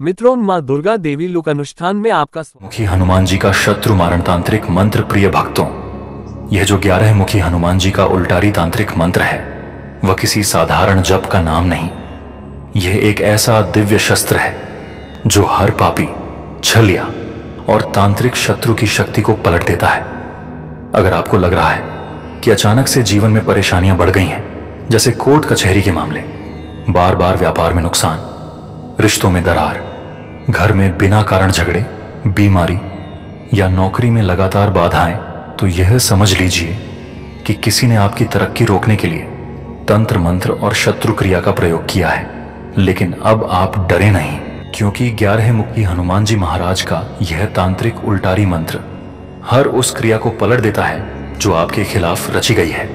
मित्रों, माँ दुर्गा देवी लोक अनुष्ठान में आपका मुखी हनुमान जी का शत्रु मारण तांत्रिक मंत्र। प्रिय भक्तों, यह जो 11 मुखी हनुमान जी का उल्टारी तांत्रिक मंत्र है, वह किसी साधारण जप का नाम नहीं। यह एक ऐसा दिव्य शस्त्र है जो हर पापी, छलिया और तांत्रिक शत्रु की शक्ति को पलट देता है। अगर आपको लग रहा है कि अचानक से जीवन में परेशानियां बढ़ गई हैं, जैसे कोर्ट कचहरी के मामले, बार बार व्यापार में नुकसान, रिश्तों में दरार, घर में बिना कारण झगड़े, बीमारी या नौकरी में लगातार बाधाएं, तो यह समझ लीजिए कि किसी ने आपकी तरक्की रोकने के लिए तंत्र मंत्र और शत्रु क्रिया का प्रयोग किया है। लेकिन अब आप डरे नहीं, क्योंकि 11 मुखी हनुमान जी महाराज का यह तांत्रिक उल्टारी मंत्र हर उस क्रिया को पलट देता है जो आपके खिलाफ रची गई है।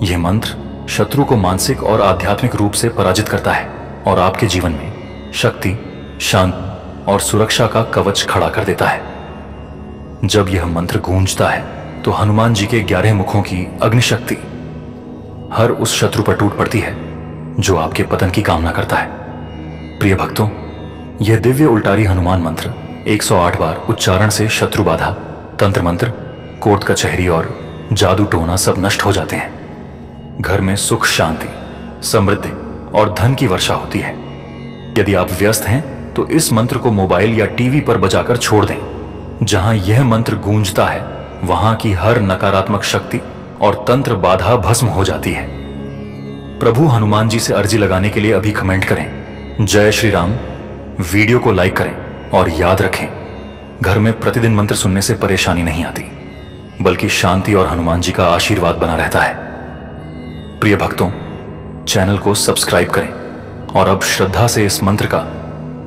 यह मंत्र शत्रु को मानसिक और आध्यात्मिक रूप से पराजित करता है और आपके जीवन में शक्ति, शांति और सुरक्षा का कवच खड़ा कर देता है। जब यह मंत्र गूंजता है तो हनुमान जी के 11 मुखों की अग्निशक्ति हर उस शत्रु पर टूट पड़ती है जो आपके पतन की कामना करता है। प्रिय भक्तों, यह दिव्य उल्टारी हनुमान मंत्र 108 बार उच्चारण से शत्रु बाधा, तंत्र मंत्र, कोर्ट कचहरी और जादू टोना सब नष्ट हो जाते हैं। घर में सुख, शांति, समृद्धि और धन की वर्षा होती है। यदि आप व्यस्त हैं तो इस मंत्र को मोबाइल या टीवी पर बजाकर छोड़ दें। जहां यह मंत्र गूंजता है, वहां की हर नकारात्मक शक्ति और तंत्र बाधा भस्म हो जाती है। प्रभु हनुमान जी से अर्जी लगाने के लिए अभी कमेंट करें जय श्री राम, वीडियो को लाइक करें और याद रखें, घर में प्रतिदिन मंत्र सुनने से परेशानी नहीं आती, बल्कि शांति और हनुमान जी का आशीर्वाद बना रहता है। प्रिय भक्तों, चैनल को सब्सक्राइब करें और अब श्रद्धा से इस मंत्र का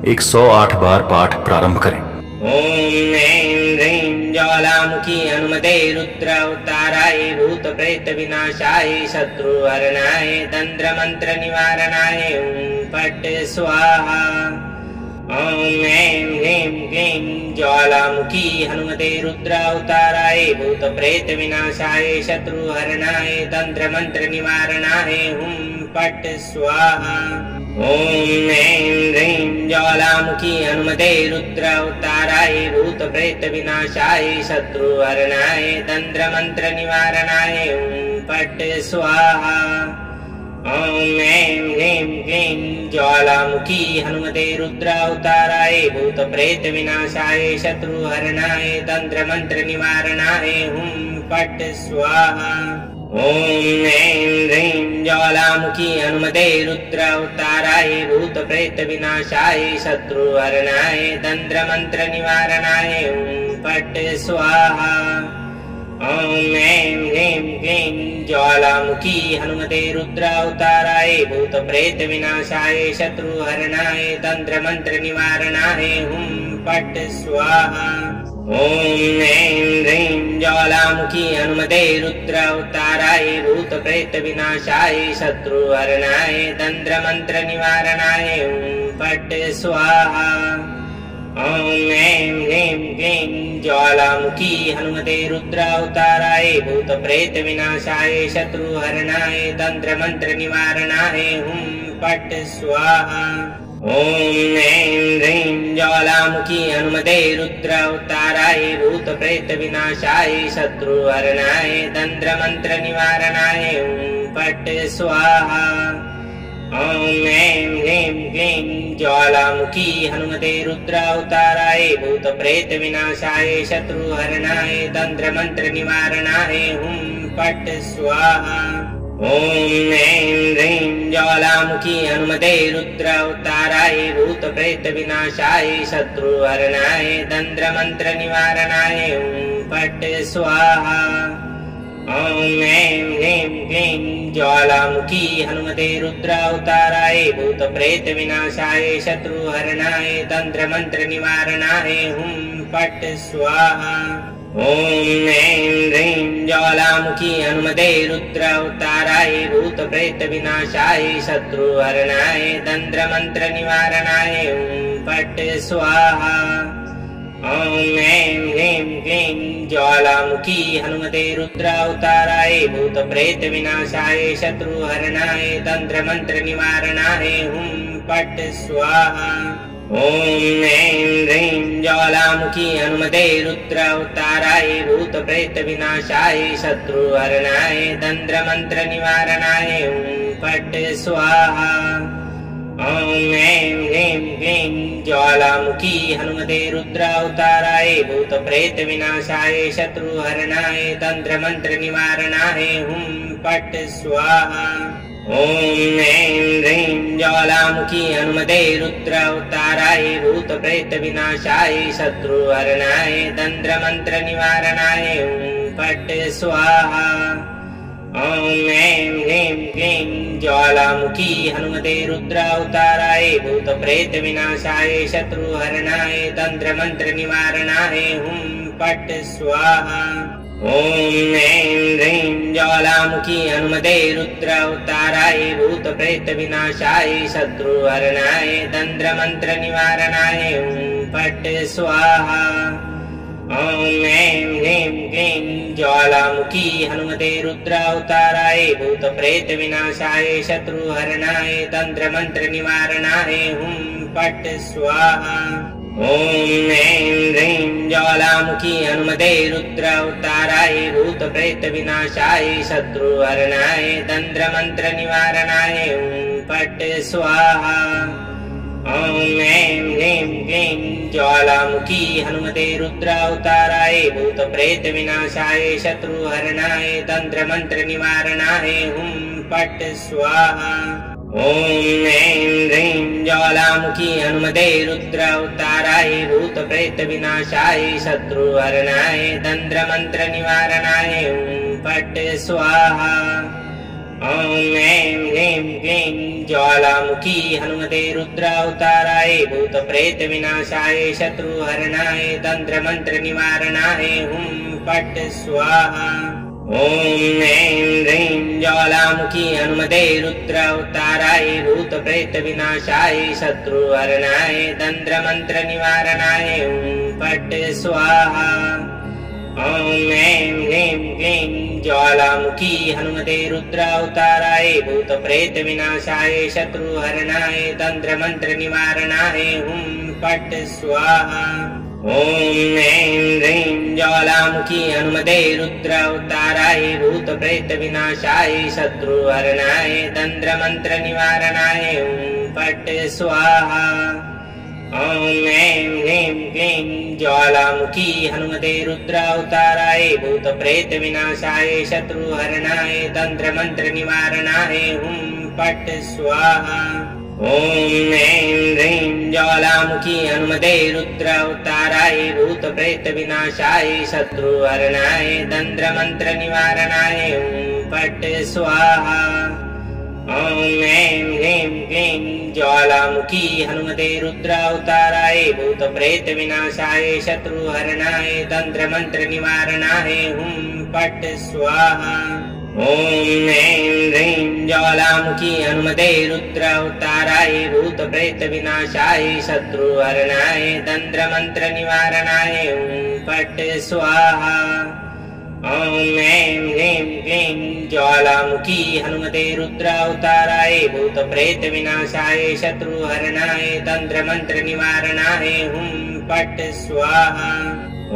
108 बार पाठ प्रारंभ करें। ओम ऐं ह्रीं ज्वालामुखी हनुमते रुद्रावताराय भूत प्रेत विनाशाय शत्रुहरणाय तंत्र मंत्र निवारणाय ओम फट् स्वाहा। ओम ऐं ह्रीं क्लीं ज्वालामुखी हनुमते रुद्रावताराय भूत प्रेत विनाशाय शत्रुहरणाय तंत्र मंत्र निवारणाय ओम फट् स्वाहा। ओम ऐं ह्रीं ज्वालामुखी हनुमते रुद्रावताराय भूत प्रेत विनाशाय शत्रुहरणाय तंत्र मंत्र निवारणाय ओम फट् स्वाहा। ओम ऐं ह्रीं क्लीं ज्वालामुखी हनुमते रुद्रावताराय भूत प्रेत विनाशाय शत्रुहरणाय तंत्र मंत्र निवारणाय ओम फट् स्वाहा। ओम ऐं ह्रीं ज्वालामुखी हनुमते रुद्रावताराय भूत प्रेत विनाशाय शत्रुहरणाय तंत्र मंत्र निवारणाय ओम फट् स्वाहा। ओम ऐं ह्रीं क्लीं ज्वालामुखी हनुमते रुद्रावताराय भूत प्रेत विनाशाय शत्रुहरणाय तंत्र मंत्र निवारणाय ओम फट् स्वाहा। ओम ऐं ह्रीं ज्वालामुखी हनुमते रुद्रावताराय भूत प्रेत विनाशाय शत्रुहरणाय तंत्र मंत्र निवारणाय ओम फट् स्वाहा। ओम ऐं ह्रीं क्लीं ज्वालामुखी हनुमते रुद्रावताराय भूत प्रेत विनाशाय शत्रुहरणाय तंत्र मंत्र निवारणाय ओम फट् स्वाहा। ओम ऐं ह्रीं ज्वालामुखी हनुमते रुद्रावताराय भूत प्रेत विनाशाय शत्रुहरणाय तंत्र मंत्र निवारणाय ओम फट् स्वाहा। ओम ऐं ह्रीं क्लीं ज्वालामुखी हनुमते रुद्रावताराय भूत प्रेत विनाशाय शत्रुहरणाय तंत्र मंत्र निवारणाय ओम फट् स्वाहा। ओम ऐं ह्रीं ज्वालामुखी हनुमते रुद्रावताराय भूत प्रेत विनाशाय शत्रुहरणाय तंत्र मंत्र निवारणाय ओम फट् स्वाहा। ओम ऐं ह्रीं क्लीं ज्वालामुखी हनुमते रुद्रावताराय भूत प्रेत विनाशाय शत्रुहरणाय तंत्र मंत्र निवारणाय ओम फट् स्वाहा। ओम ऐं ह्रीं ज्वालामुखी हनुमते रुद्रावताराय भूत प्रेत विनाशाय शत्रुहरणाय तंत्र मंत्र निवारणाय ओम फट् स्वाहा। ओम ऐं ह्रीं क्लीं ज्वालामुखी हनुमते रुद्रावताराय भूत प्रेत विनाशाय शत्रुहरणाय तंत्र मंत्र निवारणाय ओम फट् स्वाहा। ॐ ऐं ह्रीं ज्वालामुखी हनुमते रुद्रावताराय भूतप्रेतविनाशाय शत्रुहरणाय तन्त्रमन्त्रनिवारणाय फट् स्वाहा। ॐ ऐं ह्रीं क्लीं ज्वालामुखी हनुमते रुद्रावताराय भूतप्रेतविनाशाय शत्रुहरणाय तन्त्रमन्त्रनिवारणाय फट् स्वाहा। ॐ ऐं ह्रीं ज्वालामुखी हनुमते रुद्रावताराय भूतप्रेतविनाशाय शत्रुहरणाय तन्त्रमन्त्रनिवारणाय फट् स्वाहा। ॐ ऐं ह्रीं क्लीं ज्वालामुखी हनुमते रुद्रावताराय भूतप्रेतविनाशाय शत्रुहरणाय तन्त्रमन्त्रनिवारणाय फट् स्वाहा। ॐ ऐं ह्रीं ज्वालामुखी हनुमते रुद्रावताराय भूतप्रेतविनाशाय शत्रुहरणाय तन्त्रमन्त्रनिवारणाय फट् स्वाहा। ॐ ऐं ह्रीं क्लीं ज्वालामुखी हनुमते रुद्रावताराय भूतप्रेतविनाशाय शत्रुहरणाय तन्त्रमन्त्रनिवारणाय फट् स्वाहा। ॐ ऐं ह्रीं ज्वालामुखी हनुमते रुद्रावताराय भूतप्रेतविनाशाय शत्रुहरणाय तन्त्रमन्त्रनिवारणाय फट् स्वाहा। ॐ ऐं ह्रीं क्लीं ज्वालामुखी हनुमते रुद्रावताराय भूतप्रेतविनाशाय शत्रुहरणाय तन्त्रमन्त्रनिवारणाय फट् स्वाहा। ॐ ऐं ह्रीं ज्वालामुखी हनुमते रुद्रावताराय भूतप्रेतविनाशाय शत्रुहरणाय तन्त्रमन्त्रनिवारणाय फट् स्वाहा। ॐ ऐं ह्रीं क्लीं ज्वालामुखी हनुमते रुद्रावताराय भूतप्रेतविनाशाय शत्रुहरणाय तन्त्रमन्त्रनिवारणाय फट् स्वाहा। ॐ ऐं ह्रीं ज्वालामुखी हनुमते रुद्रावताराय भूतप्रेतविनाशाय शत्रुहरणाय तन्त्रमन्त्रनिवारणाय फट् स्वाहा। ॐ ऐं ह्रीं क्लीं ज्वालामुखी हनुमते रुद्रावताराय भूतप्रेतविनाशाय शत्रुहरणाय तन्त्रमन्त्रनिवारणाय फट् स्वाहा। ॐ ऐं ह्रीं ज्वालामुखी हनुमते रुद्रावताराय भूतप्रेतविनाशाय शत्रुहरणाय तन्त्रमन्त्रनिवारणाय फट् स्वाहा। ॐ ऐं ह्रीं क्लीं ज्वालामुखी हनुमते रुद्रावताराय भूतप्रेतविनाशाय शत्रुहरणाय तन्त्रमन्त्रनिवारणाय फट् स्वाहा। ॐ ऐं ह्रीं ज्वालामुखी हनुमते रुद्रावताराय भूतप्रेतविनाशाय शत्रुहरणाय तन्त्रमन्त्रनिवारणाय फट् स्वाहा। ॐ ऐं ह्रीं क्लीं ज्वालामुखी हनुमते रुद्रावताराय भूतप्रेतविनाशाय शत्रुहरणाय तन्त्रमन्त्रनिवारणाय फट् स्वाहा। ॐ ऐं ह्रीं ज्वालामुखी हनुमते रुद्रावताराय भूतप्रेतविनाशाय शत्रुहरणाय तन्त्रमन्त्रनिवारणाय फट् स्वाहा। ॐ ऐं ह्रीं क्लीं ज्वालामुखी हनुमते रुद्रावताराय भूतप्रेतविनाशाय शत्रुहरणाय तन्त्रमन्त्रनिवारणाय फट् स्वाहा। ॐ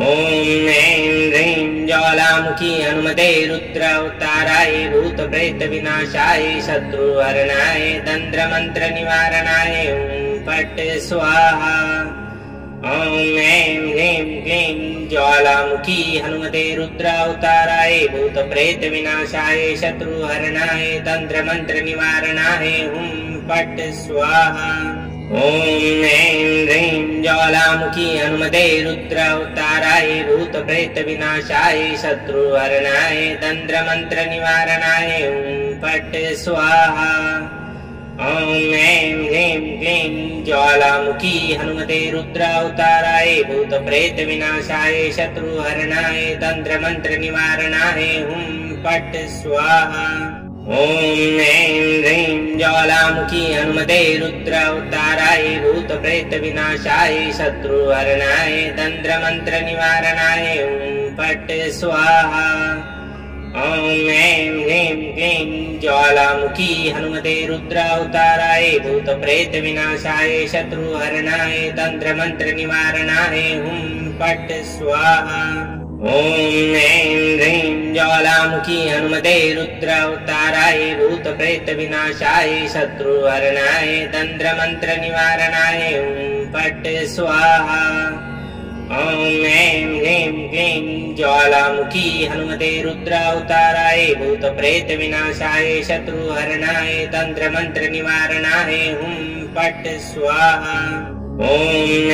ऐं ह्रीं ज्वालामुखी हनुमते रुद्रावताराय भूतप्रेतविनाशाय शत्रुहरणाय तन्त्रमन्त्रनिवारणाय फट् स्वाहा। ॐ ऐं ह्रीं क्लीं ज्वालामुखी हनुमते रुद्रावताराय भूतप्रेतविनाशाय शत्रुहरणाय तन्त्रमन्त्रनिवारणाय फट् स्वाहा। ॐ ऐं ह्रीं ज्वालामुखी हनुमते रुद्रावताराय भूतप्रेतविनाशाय शत्रुहरणाय तन्त्रमन्त्रनिवारणाय फट् स्वाहा। ॐ ऐं ह्रीं क्लीं ज्वालामुखी हनुमते रुद्रावताराय भूतप्रेतविनाशाय शत्रुहरणाय तन्त्रमन्त्रनिवारणाय फट् स्वाहा। ॐ ऐं ह्रीं ज्वालामुखी हनुमते रुद्रावताराय भूतप्रेतविनाशाय शत्रुहरणाय तन्त्रमन्त्रनिवारणाय फट् स्वाहा। ॐ ऐं ह्रीं क्लीं ज्वालामुखी हनुमते रुद्रावताराय भूतप्रेतविनाशाय शत्रुहरणाय तन्त्रमन्त्रनिवारणाय हुं फट् स्वाहा। ॐ ऐं ह्रीं ज्वालामुखी हनुमते रुद्रावताराय भूतप्रेतविनाशाय शत्रुहरणाय तन्त्रमन्त्रनिवारणाय हुं फट् स्वाहा। ॐ ऐं ह्रीं क्लीं ज्वालामुखी हनुमते रुद्रावताराय भूतप्रेतविनाशाय शत्रुहरणाय तन्त्रमन्त्रनिवारणाय हुं फट् स्वाहा। ॐ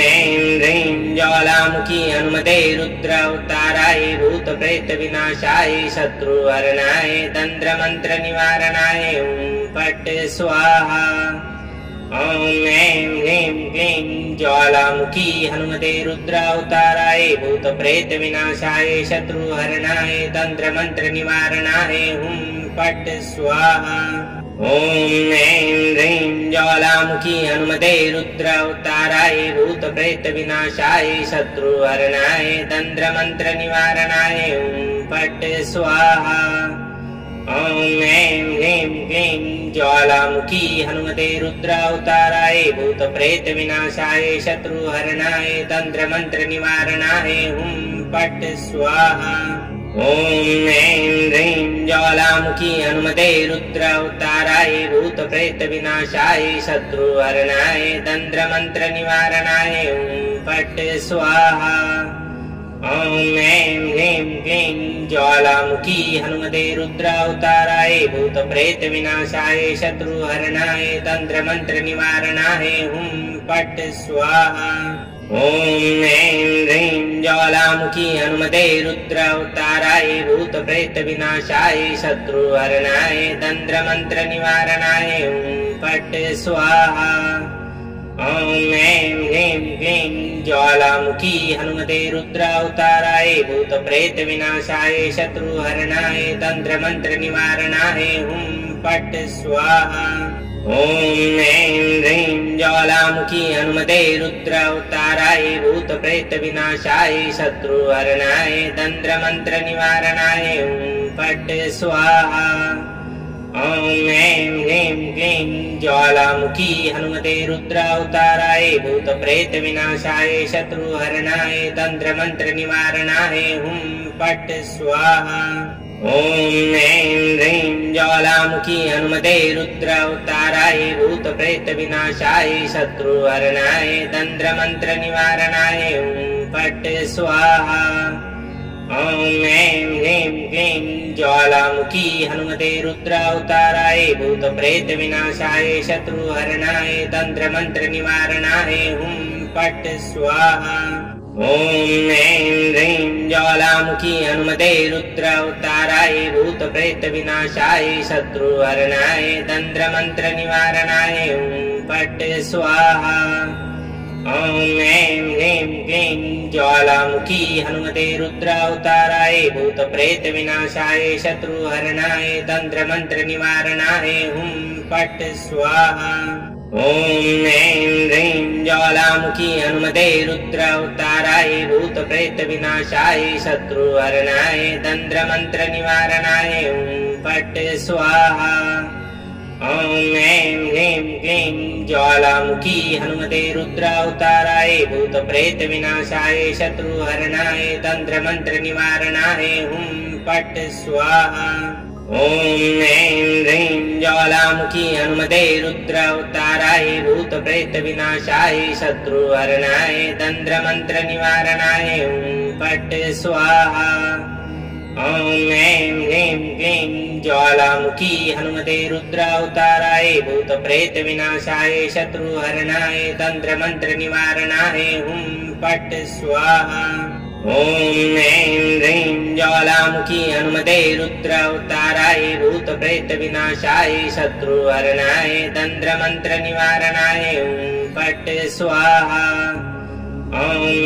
ऐं ह्रीं ज्वालामुखी हनुमते रुद्रावताराय भूतप्रेतविनाशाय शत्रुहरणाय तन्त्रमन्त्रनिवारणाय हुं फट् स्वाहा। ॐ ऐं ह्रीं क्लीं ज्वालामुखी हनुमते रुद्रावताराय भूतप्रेतविनाशाय शत्रुहरणाय तन्त्रमन्त्रनिवारणाय हुं फट् स्वाहा। ॐ ऐं ह्रीं ज्वालामुखी हनुमते रुद्रावताराय भूतप्रेतविनाशाय शत्रुहरणाय तन्त्रमन्त्रनिवारणाय हुं फट् स्वाहा। ॐ ऐं ह्रीं क्लीं ज्वालामुखी हनुमते रुद्रावताराय भूतप्रेतविनाशाय शत्रुहरणाय तन्त्रमन्त्रनिवारणाय हुं फट् स्वाहा। ॐ ऐं ह्रीं ज्वालामुखी हनुमते रुद्रावताराय भूतप्रेतविनाशाय शत्रुहरणाय तन्त्रमन्त्रनिवारणाय हुं फट् स्वाहा। ॐ ऐं ह्रीं क्लीं ज्वालामुखी हनुमते रुद्रावताराय भूतप्रेतविनाशाय शत्रुहरणाय तन्त्रमन्त्रनिवारणाय हुं फट् स्वाहा। ॐ ऐं ह्रीं ज्वालामुखी हनुमते रुद्रावताराय भूतप्रेतविनाशाय शत्रुहरणाय तन्त्रमन्त्रनिवारणाय हुं फट् स्वाहा। ॐ ऐं ह्रीं क्लीं ज्वालामुखी हनुमते रुद्रावताराय भूतप्रेतविनाशाय शत्रुहरणाय तन्त्रमन्त्रनिवारणाय हुं फट् स्वाहा। ॐ ऐं ह्रीं ज्वालामुखी हनुमते रुद्रावताराय भूतप्रेतविनाशाय शत्रुहरणाय तन्त्रमन्त्रनिवारणाय हुं फट् स्वाहा। ॐ ऐं ह्रीं क्लीं ज्वालामुखी हनुमते रुद्रावताराय भूतप्रेतविनाशाय शत्रुहरणाय तन्त्रमन्त्रनिवारणाय हुं फट् स्वाहा। ॐ ऐं ह्रीं ज्वालामुखी हनुमते रुद्रावताराय भूतप्रेतविनाशाय शत्रुहरणाय तन्त्रमन्त्रनिवारणाय हुं फट् स्वाहा। ॐ ऐं ह्रीं क्लीं ज्वालामुखी हनुमते रुद्रावताराय भूतप्रेतविनाशाय शत्रुहरणाय तन्त्रमन्त्रनिवारणाय हुं फट् स्वाहा। ॐ ऐं ह्रीं ज्वालामुखी हनुमते रुद्रावताराय भूतप्रेतविनाशाय शत्रुहरणाय तन्त्रमन्त्रनिवारणाय हुं फट् स्वाहा। ॐ ऐं ह्रीं क्लीं ज्वालामुखी हनुमते रुद्रावताराय भूतप्रेतविनाशाय शत्रुहरणाय तन्त्रमन्त्रनिवारणाय हुं फट् स्वाहा। ॐ ऐं ह्रीं ज्वालामुखी हनुमते रुद्रावताराय भूतप्रेतविनाशाय शत्रुहरणाय तन्त्रमन्त्रनिवारणाय हुं फट् स्वाहा। ॐ ऐं ह्रीं क्लीं ज्वालामुखी हनुमते रुद्रावताराय भूतप्रेतविनाशाय शत्रुहरणाय तन्त्रमन्त्रनिवारणाय हुं फट् स्वाहा। ॐ ऐं ह्रीं ज्वालामुखी हनुमते रुद्रावताराय भूतप्रेतविनाशाय शत्रुहरणाय तन्त्रमन्त्रनिवारणाय हुं फट् स्वाहा। ॐ ऐं ह्रीं क्लीं ज्वालामुखी हनुमते रुद्रावताराय भूतप्रेतविनाशाय शत्रुहरणाय तन्त्रमन्त्रनिवारणाय हुं फट् स्वाहा। ॐ ऐं ह्रीं ज्वालामुखी हनुमते रुद्रावताराय भूतप्रेतविनाशाय शत्रुहरणाय तन्त्रमन्त्रनिवारणाय हुं फट् स्वाहा। ॐ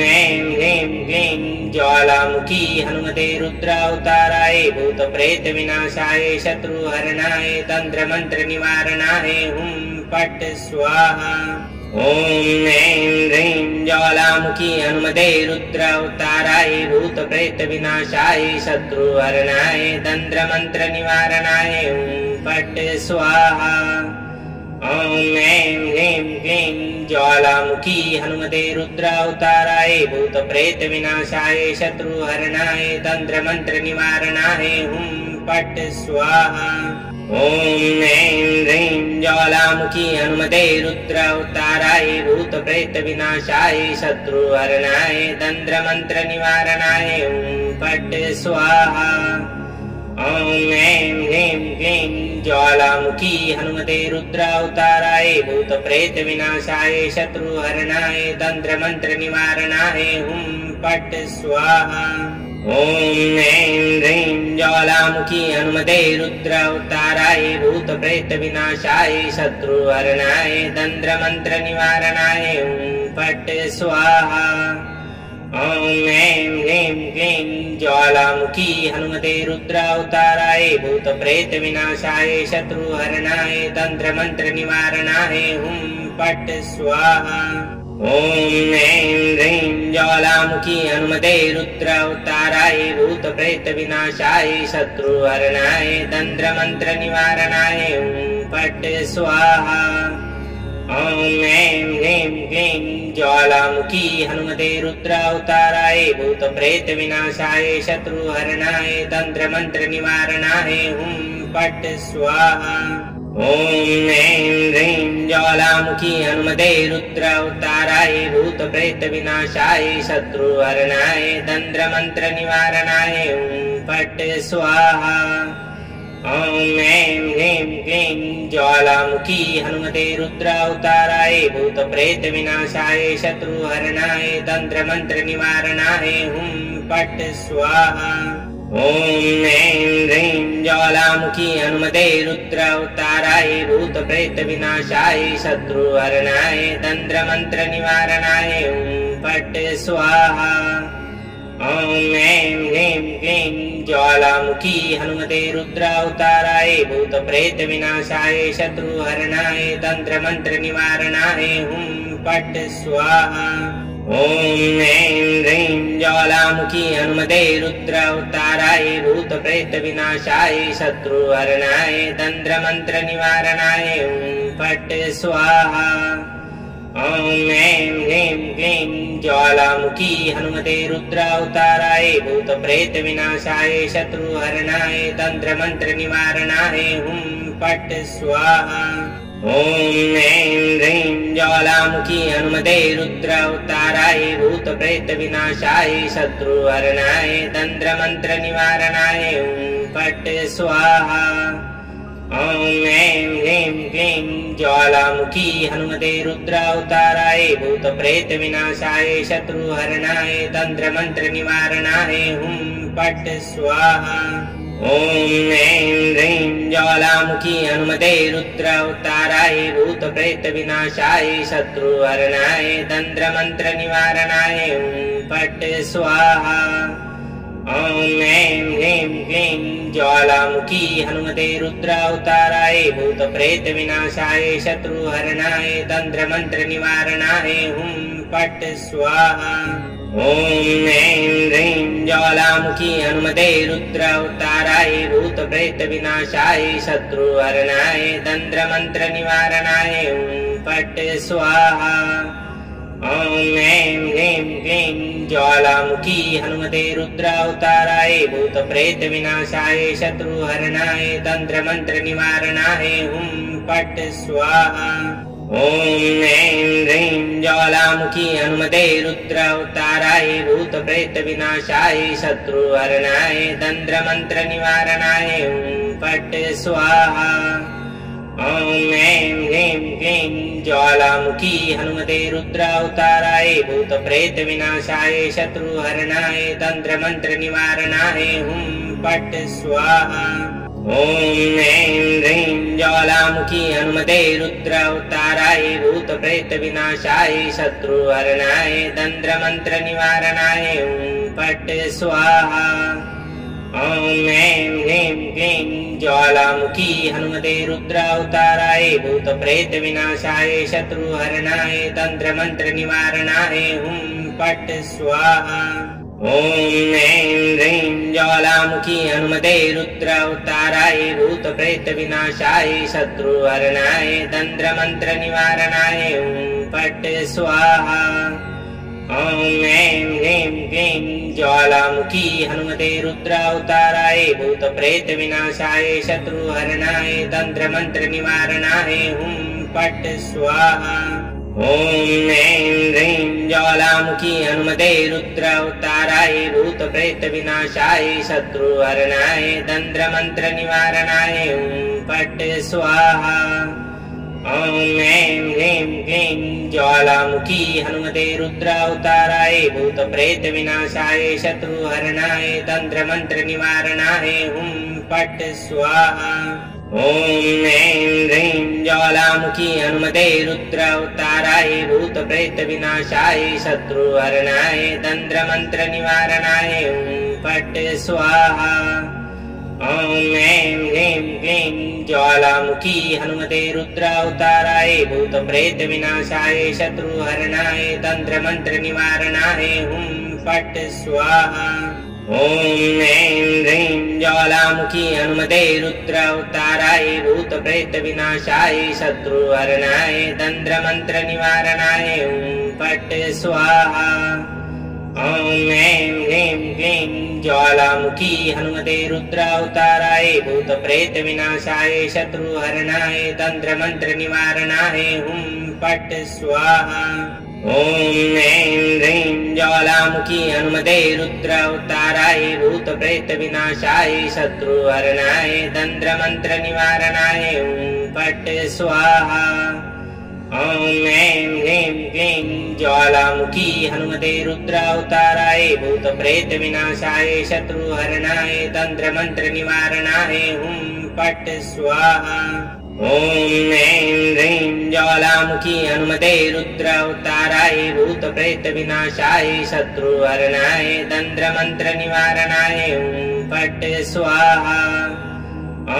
ऐं ह्रीं क्लीं ज्वालामुखी हनुमते रुद्रावताराय भूतप्रेतविनाशाय शत्रुहरणाय तन्त्रमन्त्रनिवारणाय हुं फट् स्वाहा। ॐ ऐं ह्रीं ज्वालामुखी हनुमते रुद्रावताराय भूत प्रेत विनाशाय शत्रुहरणाय तंत्र मंत्र निवारणाय फट् स्वाहा। ॐ ऐं ह्रीं क्लीं ज्वालामुखी हनुमते रुद्रावताराय भूत प्रेत विनाशाय शत्रुहरणाय तंत्र मंत्र निवारणाय फट् स्वाहा। ॐ ऐं ह्रीं ज्वालामुखी हनुमते रुद्रावताराय भूत प्रेत विनाशाय शत्रुहरणाय तंत्र मंत्र निवारणाय फट् स्वाहा। ॐ ऐं ह्रीं क्लीं ज्वालामुखी हनुमते रुद्रावताराय भूत प्रेत विनाशाय शत्रुहरणाय तंत्र मंत्र निवारणाय फट् स्वाहा। ॐ ऐं ह्रीं ज्वालामुखी हनुमते रुद्रावताराय भूत प्रेत विनाशाय शत्रुहरणाय तंत्र मंत्र निवारणाय फट् स्वाहा। ॐ ऐं ह्रीं क्लीं ज्वालामुखी हनुमते रुद्रावताराय भूत प्रेत विनाशाय शत्रुहरणाय तंत्र मंत्र निवारणाय फट् स्वाहा। ॐ ऐं ह्रीं ज्वालामुखी हनुमते रुद्रावताराय भूत प्रेत विनाशाय शत्रुहरणाय तंत्र मंत्र निवारणाय फट् स्वाहा। ॐ ऐं ह्रीं क्लीं ज्वालामुखी हनुमते रुद्रावताराय भूत प्रेत विनाशाय शत्रुहरणाय तंत्र मंत्र निवारणाय फट् स्वाहा। ॐ ऐं ह्रीं ज्वालामुखी हनुमते रुद्रावताराय भूत प्रेत विनाशाय शत्रुहरणाय तंत्र मंत्र निवारणाय फट् स्वाहा। ॐ ऐं ह्रीं क्लीं ज्वालामुखी हनुमते रुद्रावताराय भूत प्रेत विनाशाय शत्रुहरणाय तंत्र मंत्र निवारणाय फट् स्वाहा। ॐ ऐं ह्रीं ज्वालामुखी हनुमते रुद्रावताराय भूत प्रेत विनाशाय शत्रुहरणाय तंत्र मंत्र निवारणाय फट् स्वाहा। ॐ ऐं ह्रीं क्लीं ज्वालामुखी हनुमते रुद्रावताराय भूत प्रेत विनाशाय शत्रुहरणाय तंत्र मंत्र निवारणाय फट् स्वाहा। ॐ ऐं ह्रीं ज्वालामुखी हनुमते रुद्रावताराय भूत प्रेत विनाशाय शत्रुहरणाय तंत्र मंत्र निवारणाय फट् स्वाहा। ॐ ऐं ह्रीं क्लीं ज्वालामुखी हनुमते रुद्रावताराय भूत प्रेत विनाशाय शत्रुहरणाय तंत्र मंत्र निवारणाय फट् स्वाहा। ॐ ऐं ह्रीं ज्वालामुखी हनुमते रुद्रावताराय भूत प्रेत विनाशाय शत्रुहरणाय तंत्र मंत्र निवारणाय फट् स्वाहा। ॐ ऐं ह्रीं क्लीं ज्वालामुखी हनुमते रुद्रावताराय भूत प्रेत विनाशाय शत्रुहरणाय तंत्र मंत्र निवारणाय फट् स्वाहा। ॐ ऐं ह्रीं ज्वालामुखी हनुमते रुद्रावताराय भूत प्रेत विनाशाय शत्रुहरणाय तंत्र मंत्र निवारणाय फट् स्वाहा। ॐ ऐं ह्रीं क्लीं ज्वालामुखी हनुमते रुद्रावताराय भूत प्रेत विनाशाय शत्रुहरणाय तंत्र मंत्र निवारणाय फट् स्वाहा। ॐ ऐं ह्रीं ज्वालामुखी हनुमते रुद्रावताराय भूत प्रेत विनाशाय शत्रुहरणाय तंत्र मंत्र निवारणाय फट् स्वाहा। ॐ ऐं ह्रीं क्लीं ज्वालामुखी हनुमते रुद्रावताराय भूत प्रेत विनाशाय शत्रुहरणाय तंत्र मंत्र निवारणाय फट् स्वाहा। ॐ ऐं ह्रीं ज्वालामुखी हनुमते रुद्रावताराय भूत प्रेत विनाशाय शत्रुहरणाय तंत्र मंत्र निवारणाय फट् स्वाहा। ॐ ऐं ह्रीं क्लीं ज्वालामुखी हनुमते रुद्रावताराय भूत प्रेत विनाशाय शत्रुहरणाय तंत्र मंत्र निवारणाय फट् स्वाहा। ॐ ऐं ह्रीं ज्वालामुखी हनुमते रुद्रावताराय भूत प्रेत विनाशाय शत्रुहरणाय तंत्र मंत्र निवारणाय फट् स्वाहा। ॐ ॐ ऐं ह्रीं क्लीं ज्वालामुखी हनुमते रुद्रावताराय भूतप्रेतविनाशाय शत्रुहरणाय तन्त्रमन्त्रनिवारणाय हुं फट् स्वाहा। ॐ ऐं ह्रीं ज्वालामुखी हनुमते रुद्रावताराय भूतप्रेतविनाशाय शत्रुहरणाय तन्त्रमन्त्रनिवारणाय हुं फट् स्वाहा। ॐ ऐं ह्रीं क्लीं ज्वालामुखी हनुमते रुद्रावताराय भूतप्रेतविनाशाय शत्रुहरणाय तन्त्रमन्त्रनिवारणाय हुं फट् स्वाहा। ॐ ऐं ह्रीं ज्वालामुखी हनुमते रुद्रावताराय भूतप्रेतविनाशाय शत्रुहरणाय तन्त्रमन्त्रनिवारणाय हुं फट् स्वाहा। ॐ ऐं ह्रीं क्लीं ज्वालामुखी हनुमते रुद्रावताराय भूतप्रेतविनाशाय शत्रुहरणाय तन्त्रमन्त्रनिवारणाय हुं फट् स्वाहा। ॐ ऐं ह्रीं ज्वालामुखी हनुमते रुद्रावताराय भूतप्रेतविनाशाय शत्रुहरणाय तन्त्रमन्त्रनिवारणाय हुं फट् स्वाहा। ॐ ऐं ह्रीं क्लीं ज्वालामुखी हनुमते रुद्रावताराय भूतप्रेतविनाशाय शत्रुहरणाय तन्त्रमन्त्रनिवारणाय हुं फट् स्वाहा। ॐ ऐं ह्रीं ज्वालामुखी हनुमते रुद्रावताराय भूतप्रेतविनाशाय शत्रुहरणाय तन्त्रमन्त्रनिवारणाय हुं फट् स्वाहा। ॐ ऐं ह्रीं क्लीं ज्वालामुखी हनुमते रुद्रावताराय भूतप्रेतविनाशाय शत्रुहरणाय तन्त्रमन्त्रनिवारणाय हुं फट् स्वाहा। ॐ ऐं ह्रीं ज्वालामुखी हनुमते रुद्रावताराय भूतप्रेतविनाशाय शत्रुहरणाय तन्त्रमन्त्रनिवारणाय हुं फट् स्वाहा। ॐ ऐं ह्रीं क्लीं ज्वालामुखी हनुमते रुद्रावताराय भूतप्रेतविनाशाय शत्रुहरणाय तन्त्रमन्त्रनिवारणाय हुं फट् स्वाहा। ॐ ऐं ह्रीं ज्वालामुखी हनुमते रुद्रावताराय भूतप्रेतविनाशाय शत्रुहरणाय तन्त्रमन्त्रनिवारणाय हुं फट् स्वाहा। ॐ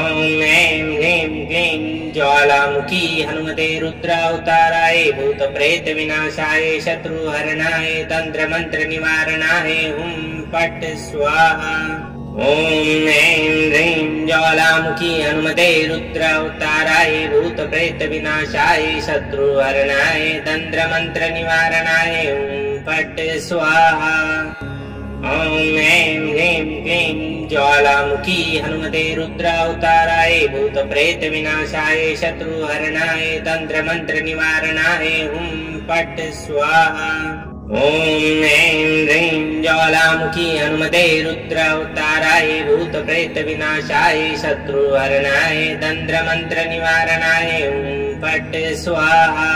ऐं ह्रीं क्लीं ज्वालामुखी हनुमते रुद्रावताराय भूतप्रेतविनाशाय शत्रुहरणाय तन्त्रमन्त्रनिवारणाय हुं फट् स्वाहा। ॐ ऐं ह्रीं ज्वालामुखी हनुमते रुद्रावताराय भूतप्रेतविनाशाय शत्रुहरणाय तन्त्रमन्त्रनिवारणाय हुं फट् स्वाहा। ॐ ऐं ह्रीं क्लीं ज्वालामुखी हनुमते रुद्रावताराय भूतप्रेतविनाशाय शत्रुहरणाय तन्त्रमन्त्रनिवारणाय हुं फट् स्वाहा। ॐ ऐं ह्रीं ज्वालामुखी हनुमते रुद्रावताराय भूतप्रेतविनाशाय शत्रुहरणाय तन्त्रमन्त्रनिवारणाय हुं फट् स्वाहा।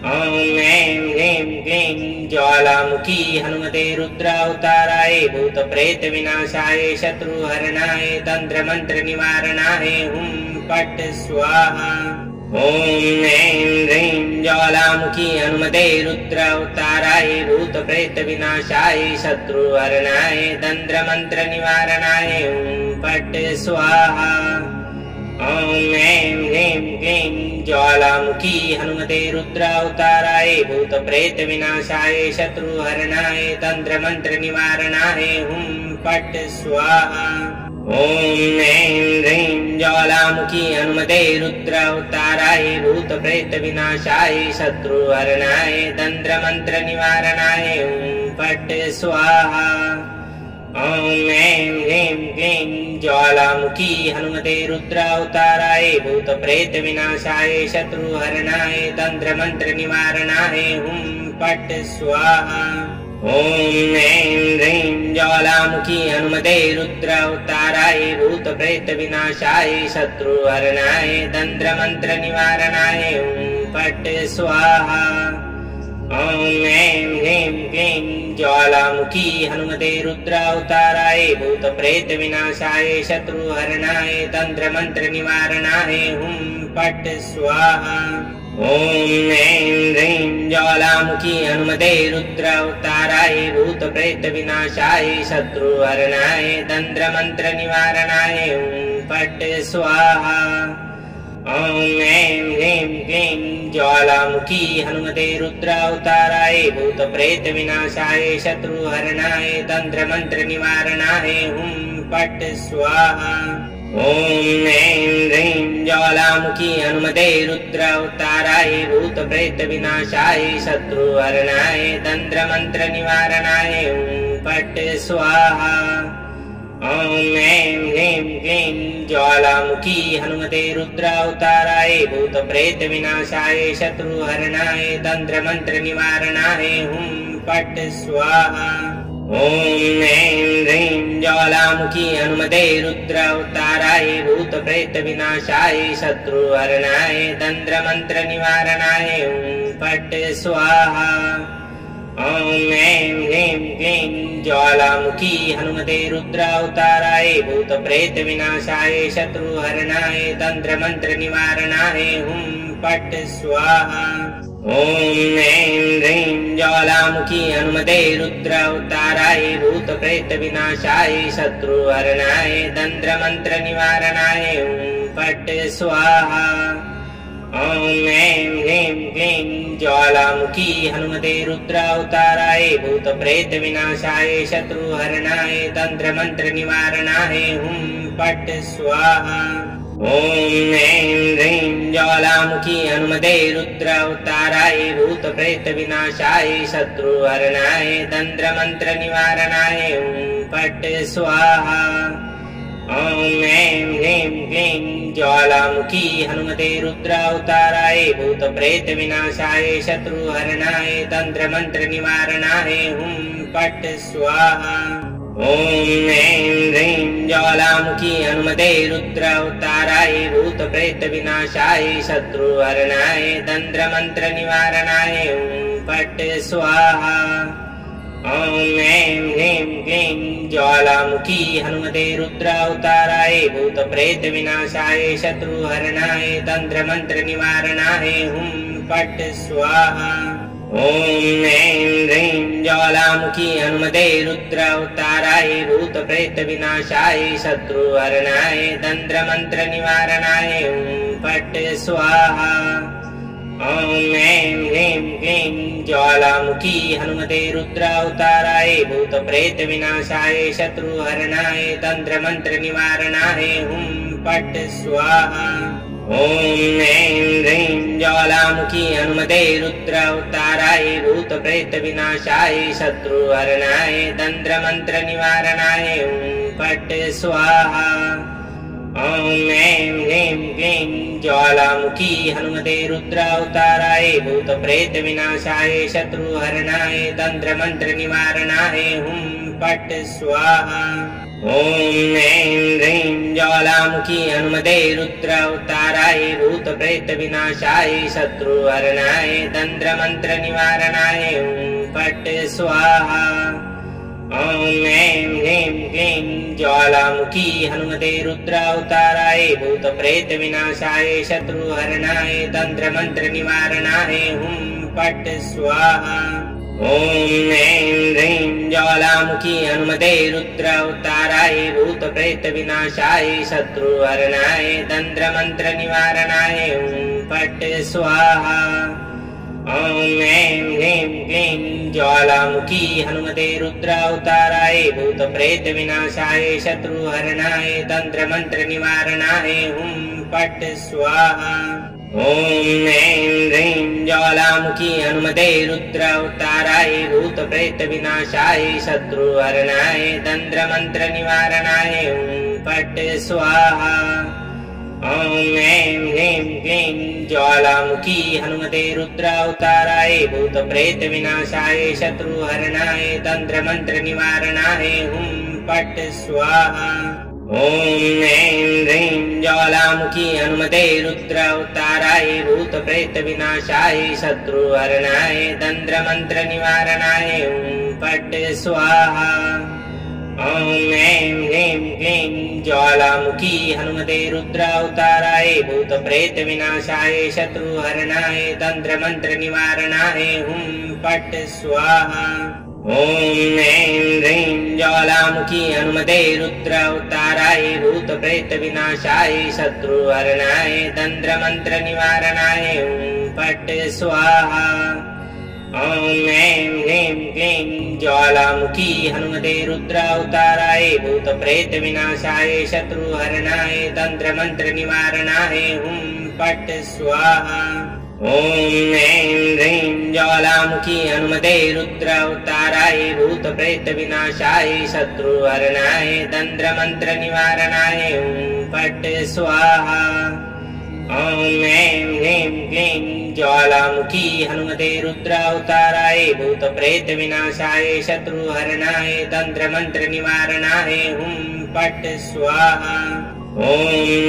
ॐ ऐं ह्रीं क्लीं ज्वालामुखी हनुमते रुद्रावताराय भूतप्रेतविनाशाय शत्रुहरणाय तन्त्रमन्त्रनिवारणाय हुं फट् स्वाहा। ॐ ऐं ह्रीं ज्वालामुखी हनुमते रुद्रावताराय भूतप्रेतविनाशाय शत्रुहरणाय तन्त्रमन्त्रनिवारणाय हुं फट् स्वाहा। ॐ ऐं ह्रीं क्लीं ज्वालामुखी हनुमते रुद्रावताराय भूतप्रेतविनाशाय शत्रुहरणाय तन्त्रमन्त्रनिवारणाय हुं फट् स्वाहा। ॐ ऐं ह्रीं ज्वालामुखी हनुमते रुद्रावताराय भूतप्रेतविनाशाय शत्रुहरणाय तन्त्रमन्त्रनिवारणाय हुं फट् स्वाहा। ॐ ऐं ह्रीं क्लीं ज्वालामुखी हनुमते रुद्रावताराय भूतप्रेतविनाशाय शत्रुहरणाय तन्त्रमन्त्रनिवारणाय हुं फट् स्वाहा। ॐ ऐं ह्रीं ज्वालामुखी हनुमते रुद्रावताराय भूतप्रेतविनाशाय शत्रुहरणाय तन्त्रमन्त्रनिवारणाय हुं फट् स्वाहा। ॐ ऐं ह्रीं क्लीं ज्वालामुखी हनुमते रुद्रावताराय भूतप्रेतविनाशाय शत्रुहरणाय तन्त्रमन्त्रनिवारणाय हुं फट् स्वाहा। ॐ ऐं ह्रीं ज्वालामुखी हनुमते रुद्रावताराय भूतप्रेतविनाशाय शत्रुहरणाय तन्त्रमन्त्रनिवारणाय ॐ फट् स्वाहा। ॐ ऐं ह्रीं क्लीं ज्वालामुखी हनुमते रुद्रावताराय भूतप्रेतविनाशाय शत्रुहरणाय तन्त्रमन्त्रनिवारणाय ॐ फट् स्वाहा। ॐ ऐं ह्रीं ज्वालामुखी हनुमते रुद्रावताराय भूतप्रेतविनाशाय शत्रुहरणाय तन्त्रमन्त्रनिवारणाय ॐ फट् स्वाहा। ॐ ऐं ह्रीं क्लीं ज्वालामुखी हनुमते रुद्रावताराय भूतप्रेतविनाशाय शत्रुहरणाय तन्त्रमन्त्रनिवारणाय ॐ फट् स्वाहा। ॐ ऐं ह्रीं ज्वालामुखी हनुमते रुद्रावताराय भूतप्रेतविनाशाय शत्रुहरणाय तन्त्रमन्त्रनिवारणाय ॐ फट् स्वाहा। ॐ ऐं ह्रीं क्लीं ज्वालामुखी हनुमते रुद्रावताराय भूतप्रेतविनाशाय शत्रुहरणाय तन्त्रमन्त्रनिवारणाय ॐ फट् स्वाहा। ॐ ऐं ह्रीं ज्वालामुखी हनुमते रुद्रावताराय भूतप्रेतविनाशाय शत्रुहरणाय तन्त्रमन्त्रनिवारणाय ॐ फट् स्वाहा। ॐ ऐं ह्रीं क्लीं ज्वालामुखी हनुमते रुद्रावताराय भूतप्रेतविनाशाय शत्रुहरणाय तन्त्रमन्त्रनिवारणाय ॐ फट् स्वाहा। ॐ ऐं ह्रीं ज्वालामुखी हनुमते रुद्रावताराय भूतप्रेतविनाशाय शत्रुहरणाय तन्त्रमन्त्रनिवारणाय ॐ फट् स्वाहा। ॐ ऐं ह्रीं क्लीं ज्वालामुखी हनुमते रुद्रावताराय भूतप्रेतविनाशाय शत्रुहरणाय तन्त्रमन्त्रनिवारणाय ॐ फट् स्वाहा। ॐ ऐं ह्रीं ज्वालामुखी हनुमते रुद्रावताराय भूतप्रेतविनाशाय शत्रुहरणाय तन्त्रमन्त्रनिवारणाय ॐ फट् स्वाहा। ॐ ऐं ह्रीं क्लीं ज्वालामुखी हनुमते रुद्रावताराय भूतप्रेतविनाशाय शत्रुहरणाय तन्त्रमन्त्रनिवारणाय ॐ फट् स्वाहा। ॐ ऐं ह्रीं ज्वालामुखी हनुमते रुद्रावताराय भूतप्रेतविनाशाय शत्रुहरणाय तन्त्रमन्त्रनिवारणाय ॐ फट् स्वाहा। ॐ ऐं ह्रीं क्लीं ज्वालामुखी हनुमते रुद्रावताराय भूतप्रेतविनाशाय शत्रुहरणाय तन्त्रमन्त्रनिवारणाय ॐ फट् स्वाहा। ॐ ऐं ह्रीं ज्वालामुखी हनुमते रुद्रावताराय भूतप्रेतविनाशाय शत्रुहरणाय तन्त्रमन्त्रनिवारणाय ॐ फट् स्वाहा। ॐ ऐं ह्रीं क्लीं ज्वालामुखी हनुमते रुद्रावताराय भूतप्रेतविनाशाय शत्रुहरणाय तन्त्रमन्त्रनिवारणाय ॐ फट् स्वाहा। ॐ ऐं ह्रीं ज्वालामुखी हनुमते रुद्रावताराय भूतप्रेतविनाशाय शत्रुहरणाय तन्त्रमन्त्रनिवारणाय ॐ फट् स्वाहा। ॐ ऐं ह्रीं क्लीं ज्वालामुखी हनुमते रुद्रावताराय भूतप्रेतविनाशाय शत्रुहरणाय तन्त्रमन्त्रनिवारणाय ॐ फट् स्वाहा। ॐ ऐं ह्रीं ज्वालामुखी हनुमते रुद्रावताराय भूतप्रेतविनाशाय शत्रुहरणाय तन्त्रमन्त्रनिवारणाय ॐ फट् स्वाहा। ॐ ऐं ह्रीं क्लीं ज्वालामुखी हनुमते रुद्रावताराय भूतप्रेतविनाशाय शत्रुहरणाय तन्त्रमन्त्रनिवारणाय ॐ फट् स्वाहा। ॐ ऐं ह्रीं ज्वालामुखी हनुमते रुद्रावताराय भूतप्रेतविनाशाय शत्रुहरणाय तन्त्रमन्त्रनिवारणाय ॐ फट् स्वाहा। ॐ ऐं ह्रीं क्लीं ज्वालामुखी हनुमते रुद्रावताराय भूतप्रेतविनाशाय शत्रुहरणाय तन्त्रमन्त्रनिवारणाय ॐ फट् स्वाहा। ॐ ऐं ह्रीं ज्वालामुखी हनुमते रुद्रावताराय भूतप्रेतविनाशाय शत्रुहरणाय तन्त्रमन्त्रनिवारणाय ॐ फट् स्वाहा। ॐ ऐं ह्रीं क्लीं ज्वालामुखी हनुमते रुद्रावताराय भूतप्रेतविनाशाय शत्रुहरणाय तन्त्रमन्त्रनिवारणाय हुं फट् स्वाहा। ॐ ऐं ह्रीं ज्वालामुखी हनुमते रुद्रावताराय भूतप्रेतविनाशाय शत्रुहरणाय तन्त्रमन्त्रनिवारणाय हुं फट् स्वाहा। ॐ ऐं ह्रीं क्लीं ज्वालामुखी हनुमते रुद्रावताराय भूतप्रेतविनाशाय शत्रुहरणाय तन्त्रमन्त्रनिवारणाय हुं फट् स्वाहा। ॐ ऐं ह्रीं ज्वालामुखी हनुमते रुद्रावताराय भूतप्रेतविनाशाय शत्रुहरणाय तन्त्रमन्त्रनिवारणाय हुं फट् स्वाहा। ॐ ऐं ह्रीं क्लीं ज्वालामुखी हनुमते रुद्रावताराय भूतप्रेतविनाशाय शत्रुहरणाय तन्त्रमन्त्रनिवारणाय हुं फट् स्वाहा। ॐ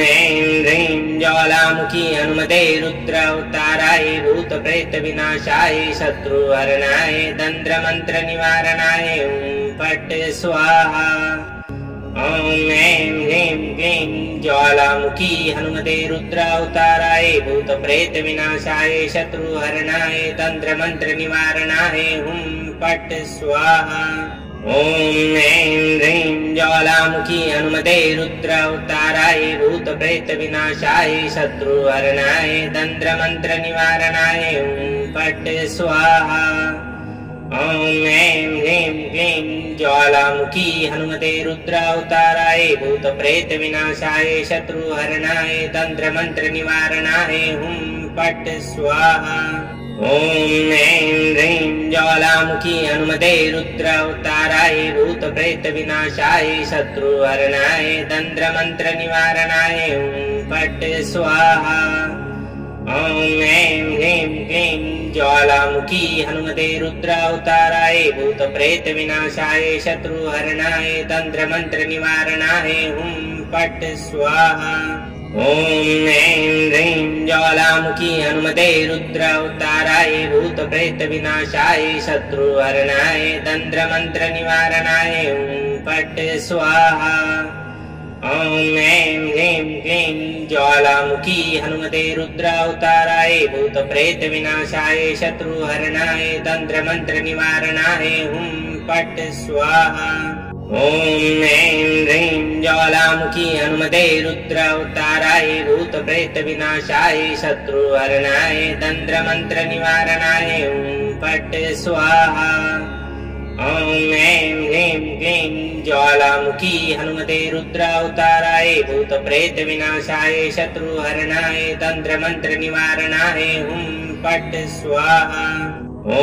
ऐं ह्रीं ज्वालामुखी हनुमते रुद्रावताराय भूतप्रेतविनाशाय शत्रुहरणाय तन्त्रमन्त्रनिवारणाय हुं फट् स्वाहा। ॐ ऐं ह्रीं क्लीं ज्वालामुखी हनुमते रुद्रावताराय भूतप्रेतविनाशाय शत्रुहरणाय तन्त्रमन्त्रनिवारणाय हुं फट् स्वाहा। ॐ ऐं ह्रीं ज्वालामुखी हनुमते रुद्रावताराय भूतप्रेतविनाशाय शत्रुहरणाय तन्त्रमन्त्रनिवारणाय हुं फट् स्वाहा। ॐ ऐं ह्रीं क्लीं ज्वालामुखी हनुमते रुद्रावताराय भूतप्रेतविनाशाय शत्रुहरणाय तन्त्रमन्त्रनिवारणाय हुं फट् स्वाहा। ॐ ऐं ह्रीं ज्वालामुखी हनुमते रुद्रावताराय भूतप्रेतविनाशाय शत्रुहरणाय तन्त्रमन्त्रनिवारणाय हुं फट् स्वाहा। ॐ ऐं ह्रीं क्लीं ज्वालामुखी हनुमते रुद्रावताराय भूतप्रेतविनाशाय शत्रुहरणाय तन्त्रमन्त्रनिवारणाय हुं फट् स्वाहा। ॐ ऐं ह्रीं ज्वालामुखी हनुमते रुद्रावताराय भूतप्रेतविनाशाय शत्रुहरणाय तन्त्रमन्त्रनिवारणाय हुं फट् स्वाहा। ॐ ऐं ह्रीं क्लीं ज्वालामुखी हनुमते रुद्रावताराय भूतप्रेतविनाशाय शत्रुहरणाय तन्त्रमन्त्रनिवारणाय हुं फट् स्वाहा। ॐ ऐं ह्रीं ज्वालामुखी हनुमते रुद्रावताराय भूतप्रेतविनाशाय शत्रुहरणाय तन्त्रमन्त्रनिवारणाय हुं फट् स्वाहा। ॐ ऐं ह्रीं क्लीं ज्वालामुखी हनुमते रुद्रावताराय भूतप्रेतविनाशाय शत्रुहरणाय तन्त्रमन्त्रनिवारणाय हुं फट् स्वाहा। ॐ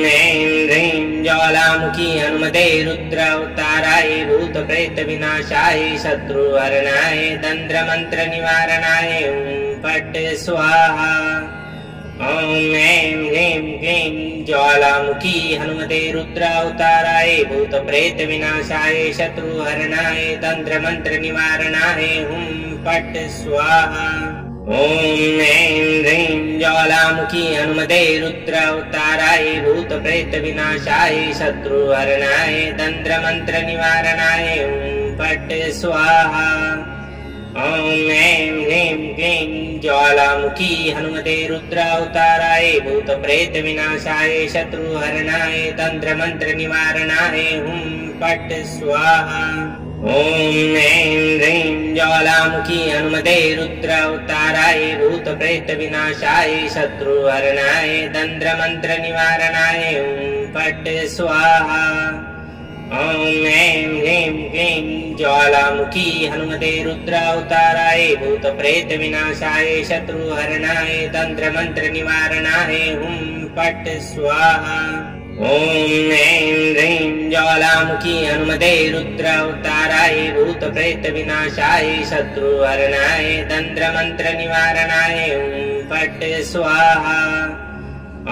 ऐं ह्रीं ज्वालामुखी हनुमते रुद्रावताराय भूतप्रेतविनाशाय शत्रुहरणाय तन्त्रमन्त्रनिवारणाय हुं फट् स्वाहा। ॐ ऐं ह्रीं क्लीं ज्वालामुखी हनुमते रुद्रावताराय भूतप्रेतविनाशाय शत्रुहरणाय तन्त्रमन्त्रनिवारणाय हुं फट् स्वाहा। ॐ ऐं ह्रीं ज्वालामुखी हनुमते रुद्रावताराय भूतप्रेतविनाशाय शत्रुहरणाय तन्त्रमन्त्रनिवारणाय हुं फट् स्वाहा। ॐ ऐं ह्रीं क्लीं ज्वालामुखी हनुमते रुद्रावताराय भूतप्रेतविनाशाय शत्रुहरणाय तन्त्रमन्त्रनिवारणाय हुं फट् स्वाहा। ॐ ऐं ह्रीं ज्वालामुखी हनुमते रुद्रावताराय भूतप्रेतविनाशाय शत्रुहरणाय तन्त्रमन्त्रनिवारणाय हुं फट् स्वाहा। ॐ ऐं ह्रीं क्लीं ज्वालामुखी हनुमते रुद्रावताराय भूतप्रेतविनाशाय शत्रुहरणाय तन्त्रमन्त्रनिवारणाय हुं फट् स्वाहा। ॐ ऐं ह्रीं ज्वालामुखी हनुमते रुद्रावताराय भूतप्रेतविनाशाय शत्रुहरणाय तन्त्रमन्त्रनिवारणाय हुं फट् स्वाहा। ॐ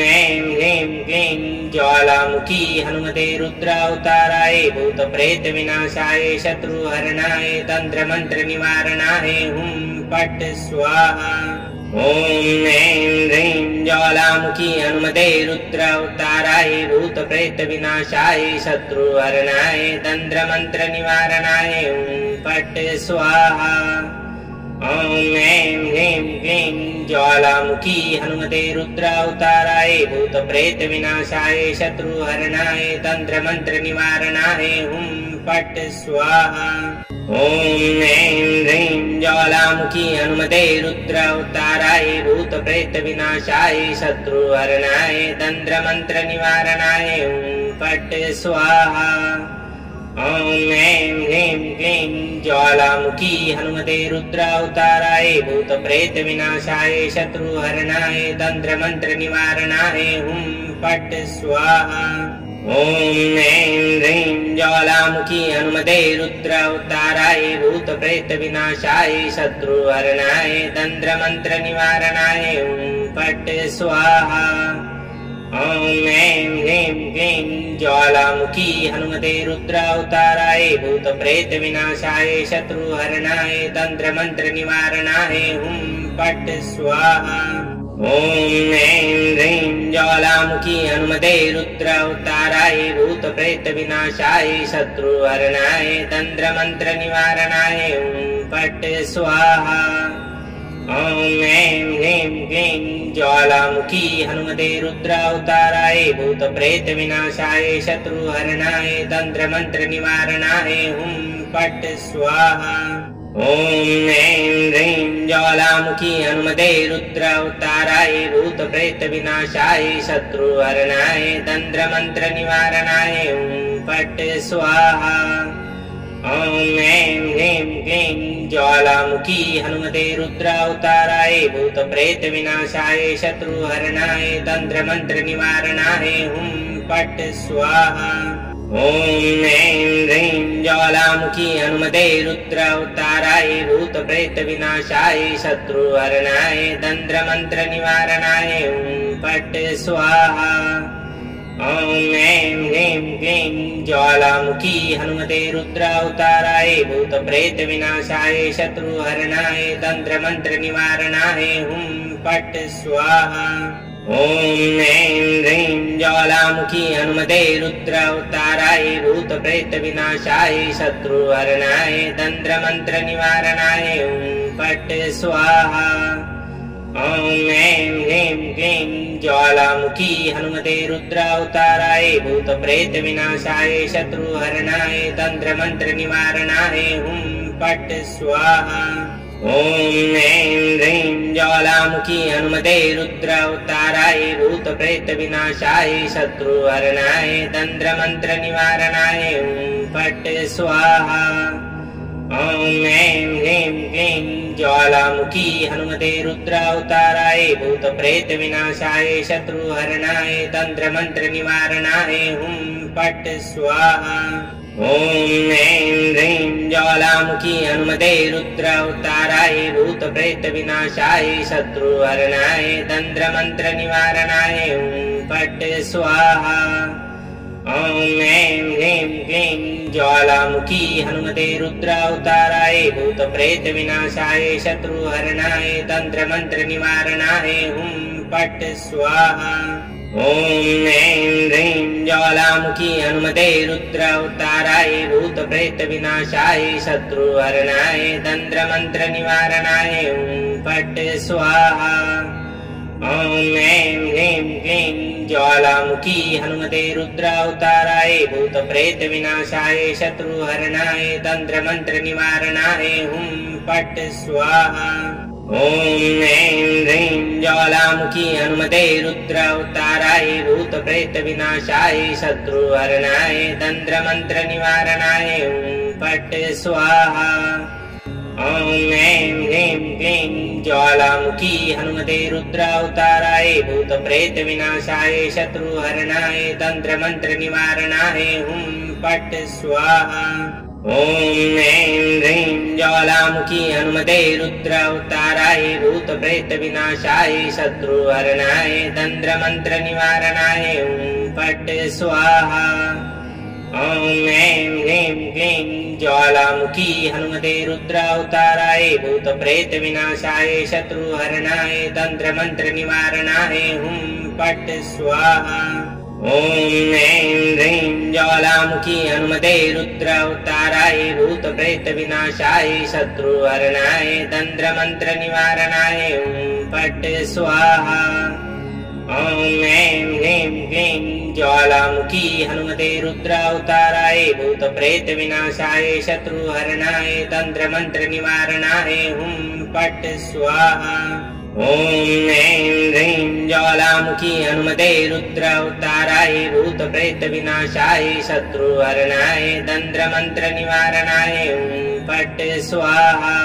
ऐं ह्रीं क्लीं ज्वालामुखी हनुमते रुद्रावताराय भूतप्रेतविनाशाय शत्रुहरणाय तन्त्रमन्त्रनिवारणाय हुं फट् स्वाहा। ॐ ॐ ऐं ह्रीं ज्वालामुखी हनुमते रुद्रावताराय भूत प्रेत विनाशाय शत्रुहरणाय तंत्रमंत्र निवारणाय ॐ फट् स्वाहा। ॐ ऐं ह्रीं क्लीं ज्वालामुखी हनुमते रुद्रावताराय भूत प्रेत विनाशाय शत्रुहरणाय तंत्रमंत्र निवारणाय ॐ फट् स्वाहा। ॐ ऐं ह्रीं ज्वालामुखी हनुमते रुद्रावताराय भूत प्रेत विनाशाय शत्रुहरणाय तंत्रमंत्र निवारणाय ॐ फट् स्वाहा। ॐ ऐं ह्रीं क्लीं ज्वालामुखी हनुमते रुद्रावताराय भूत प्रेत विनाशाय शत्रुहरणाय तंत्रमंत्र निवारणाय ॐ फट् स्वाहा। ॐ ऐं ह्रीं ज्वालामुखी हनुमते रुद्रावताराय भूत प्रेत विनाशाय शत्रुहरणाय तंत्रमंत्र निवारणाय ॐ फट् स्वाहा। ॐ ऐं ह्रीं क्लीं ज्वालामुखी हनुमते रुद्रावताराय भूत प्रेत विनाशाय शत्रुहरणाय तंत्रमंत्र निवारणाय ॐ फट् स्वाहा। ॐ ऐं ह्रीं ज्वालामुखी हनुमते रुद्रावताराय भूत प्रेत विनाशाय शत्रुहरणाय तंत्रमंत्र निवारणाय ॐ फट् स्वाहा। ॐ ऐं ह्रीं क्लीं ज्वालामुखी हनुमते रुद्रावताराय भूत प्रेत विनाशाय शत्रुहरणाय तंत्रमंत्र निवारणाय ॐ फट् स्वाहा। ॐ ऐं ह्रीं ज्वालामुखी हनुमते रुद्रावताराय भूत प्रेत विनाशाय शत्रुहरणाय तंत्रमंत्र निवारणाय ॐ फट् स्वाहा। ॐ ऐं ह्रीं क्लीं ज्वालामुखी हनुमते रुद्रावताराय भूत प्रेत विनाशाय शत्रुहरणाय तंत्रमंत्र निवारणाय ॐ फट् स्वाहा। ॐ ऐं ह्रीं ज्वालामुखी हनुमते रुद्रावताराय भूत प्रेत विनाशाय शत्रुहरणाय तंत्रमंत्र निवारणाय ॐ फट् स्वाहा। ॐ ऐं ह्रीं क्लीं ज्वालामुखी हनुमते रुद्रावताराय भूत प्रेत विनाशाय शत्रुहरणाय तंत्रमंत्र निवारणाय ॐ फट् स्वाहा। ॐ ऐं ह्रीं ज्वालामुखी हनुमते रुद्रावताराय भूत प्रेत विनाशाय शत्रुहरणाय तंत्रमंत्र निवारणाय ॐ फट् स्वाहा। ॐ ऐं ह्रीं क्लीं ज्वालामुखी हनुमते रुद्रावताराय भूत प्रेत विनाशाय शत्रुहरणाय तंत्रमंत्र निवारणाय ॐ फट् स्वाहा। ॐ ऐं ह्रीं ज्वालामुखी हनुमते रुद्रावताराय भूत प्रेत विनाशाय शत्रुहरणाय तंत्रमंत्र निवारणाय ॐ फट् स्वाहा। ॐ ऐं ह्रीं क्लीं ज्वालामुखी हनुमते रुद्रावताराय भूत प्रेत विनाशाय शत्रुहरणाय तंत्रमंत्र निवारणाय ॐ फट् स्वाहा। ॐ ऐं ह्रीं ज्वालामुखी हनुमते रुद्रावताराय भूत प्रेत विनाशाय शत्रुहरणाय तंत्रमंत्र निवारणाय ॐ फट् स्वाहा। ॐ ऐं ह्रीं क्लीं ज्वालामुखी हनुमते रुद्रावताराय भूत प्रेत विनाशाय शत्रुहरणाय तंत्रमंत्र निवारणाय ॐ फट् स्वाहा। ॐ ऐं ह्रीं ज्वालामुखी हनुमते रुद्रावताराय भूत प्रेत विनाशाय शत्रुहरणाय तंत्रमंत्र निवारणाय ॐ फट् स्वाहा। ॐ ऐं ह्रीं क्लीं ज्वालामुखी हनुमते रुद्रावताराय भूत प्रेत विनाशाय शत्रुहरणाय तंत्रमंत्र निवारणाय ॐ फट् स्वाहा। ॐ ऐं ह्रीं ज्वालामुखी हनुमते रुद्रावताराय भूत प्रेत विनाशाय शत्रुहरणाय तंत्रमंत्र निवारणाय ॐ फट् स्वाहा। ॐ ऐं ह्रीं क्लीं ज्वालामुखी हनुमते रुद्रावताराय भूत प्रेत विनाशाय शत्रुहरणाय तंत्रमंत्र निवारणाय ॐ फट् स्वाहा। ॐ ऐं ह्रीं ज्वालामुखी हनुमते रुद्रावताराय भूत प्रेत विनाशाय शत्रुहरणाय तंत्रमंत्र निवारणाय ॐ फट् स्वाहा। ॐ ऐं ह्रीं क्लीं ज्वालामुखी हनुमते रुद्रावताराय भूतप्रेतविनाशाय शत्रुहरणाय तन्त्रमन्त्रनिवारणाय हुं फट् स्वाहा। ॐ ऐं ह्रीं ज्वालामुखी हनुमते रुद्रावताराय भूतप्रेतविनाशाय शत्रुहरणाय तन्त्रमन्त्रनिवारणाय हुं फट् स्वाहा। ॐ ऐं ह्रीं क्लीं ज्वालामुखी हनुमते रुद्रावताराय भूतप्रेतविनाशाय शत्रुहरणाय तन्त्रमन्त्रनिवारणाय हुं फट् स्वाहा। ॐ ऐं ह्रीं ज्वालामुखी हनुमते रुद्रावताराय भूतप्रेतविनाशाय शत्रुहरणाय तन्त्रमन्त्रनिवारणाय हुं फट् स्वाहा।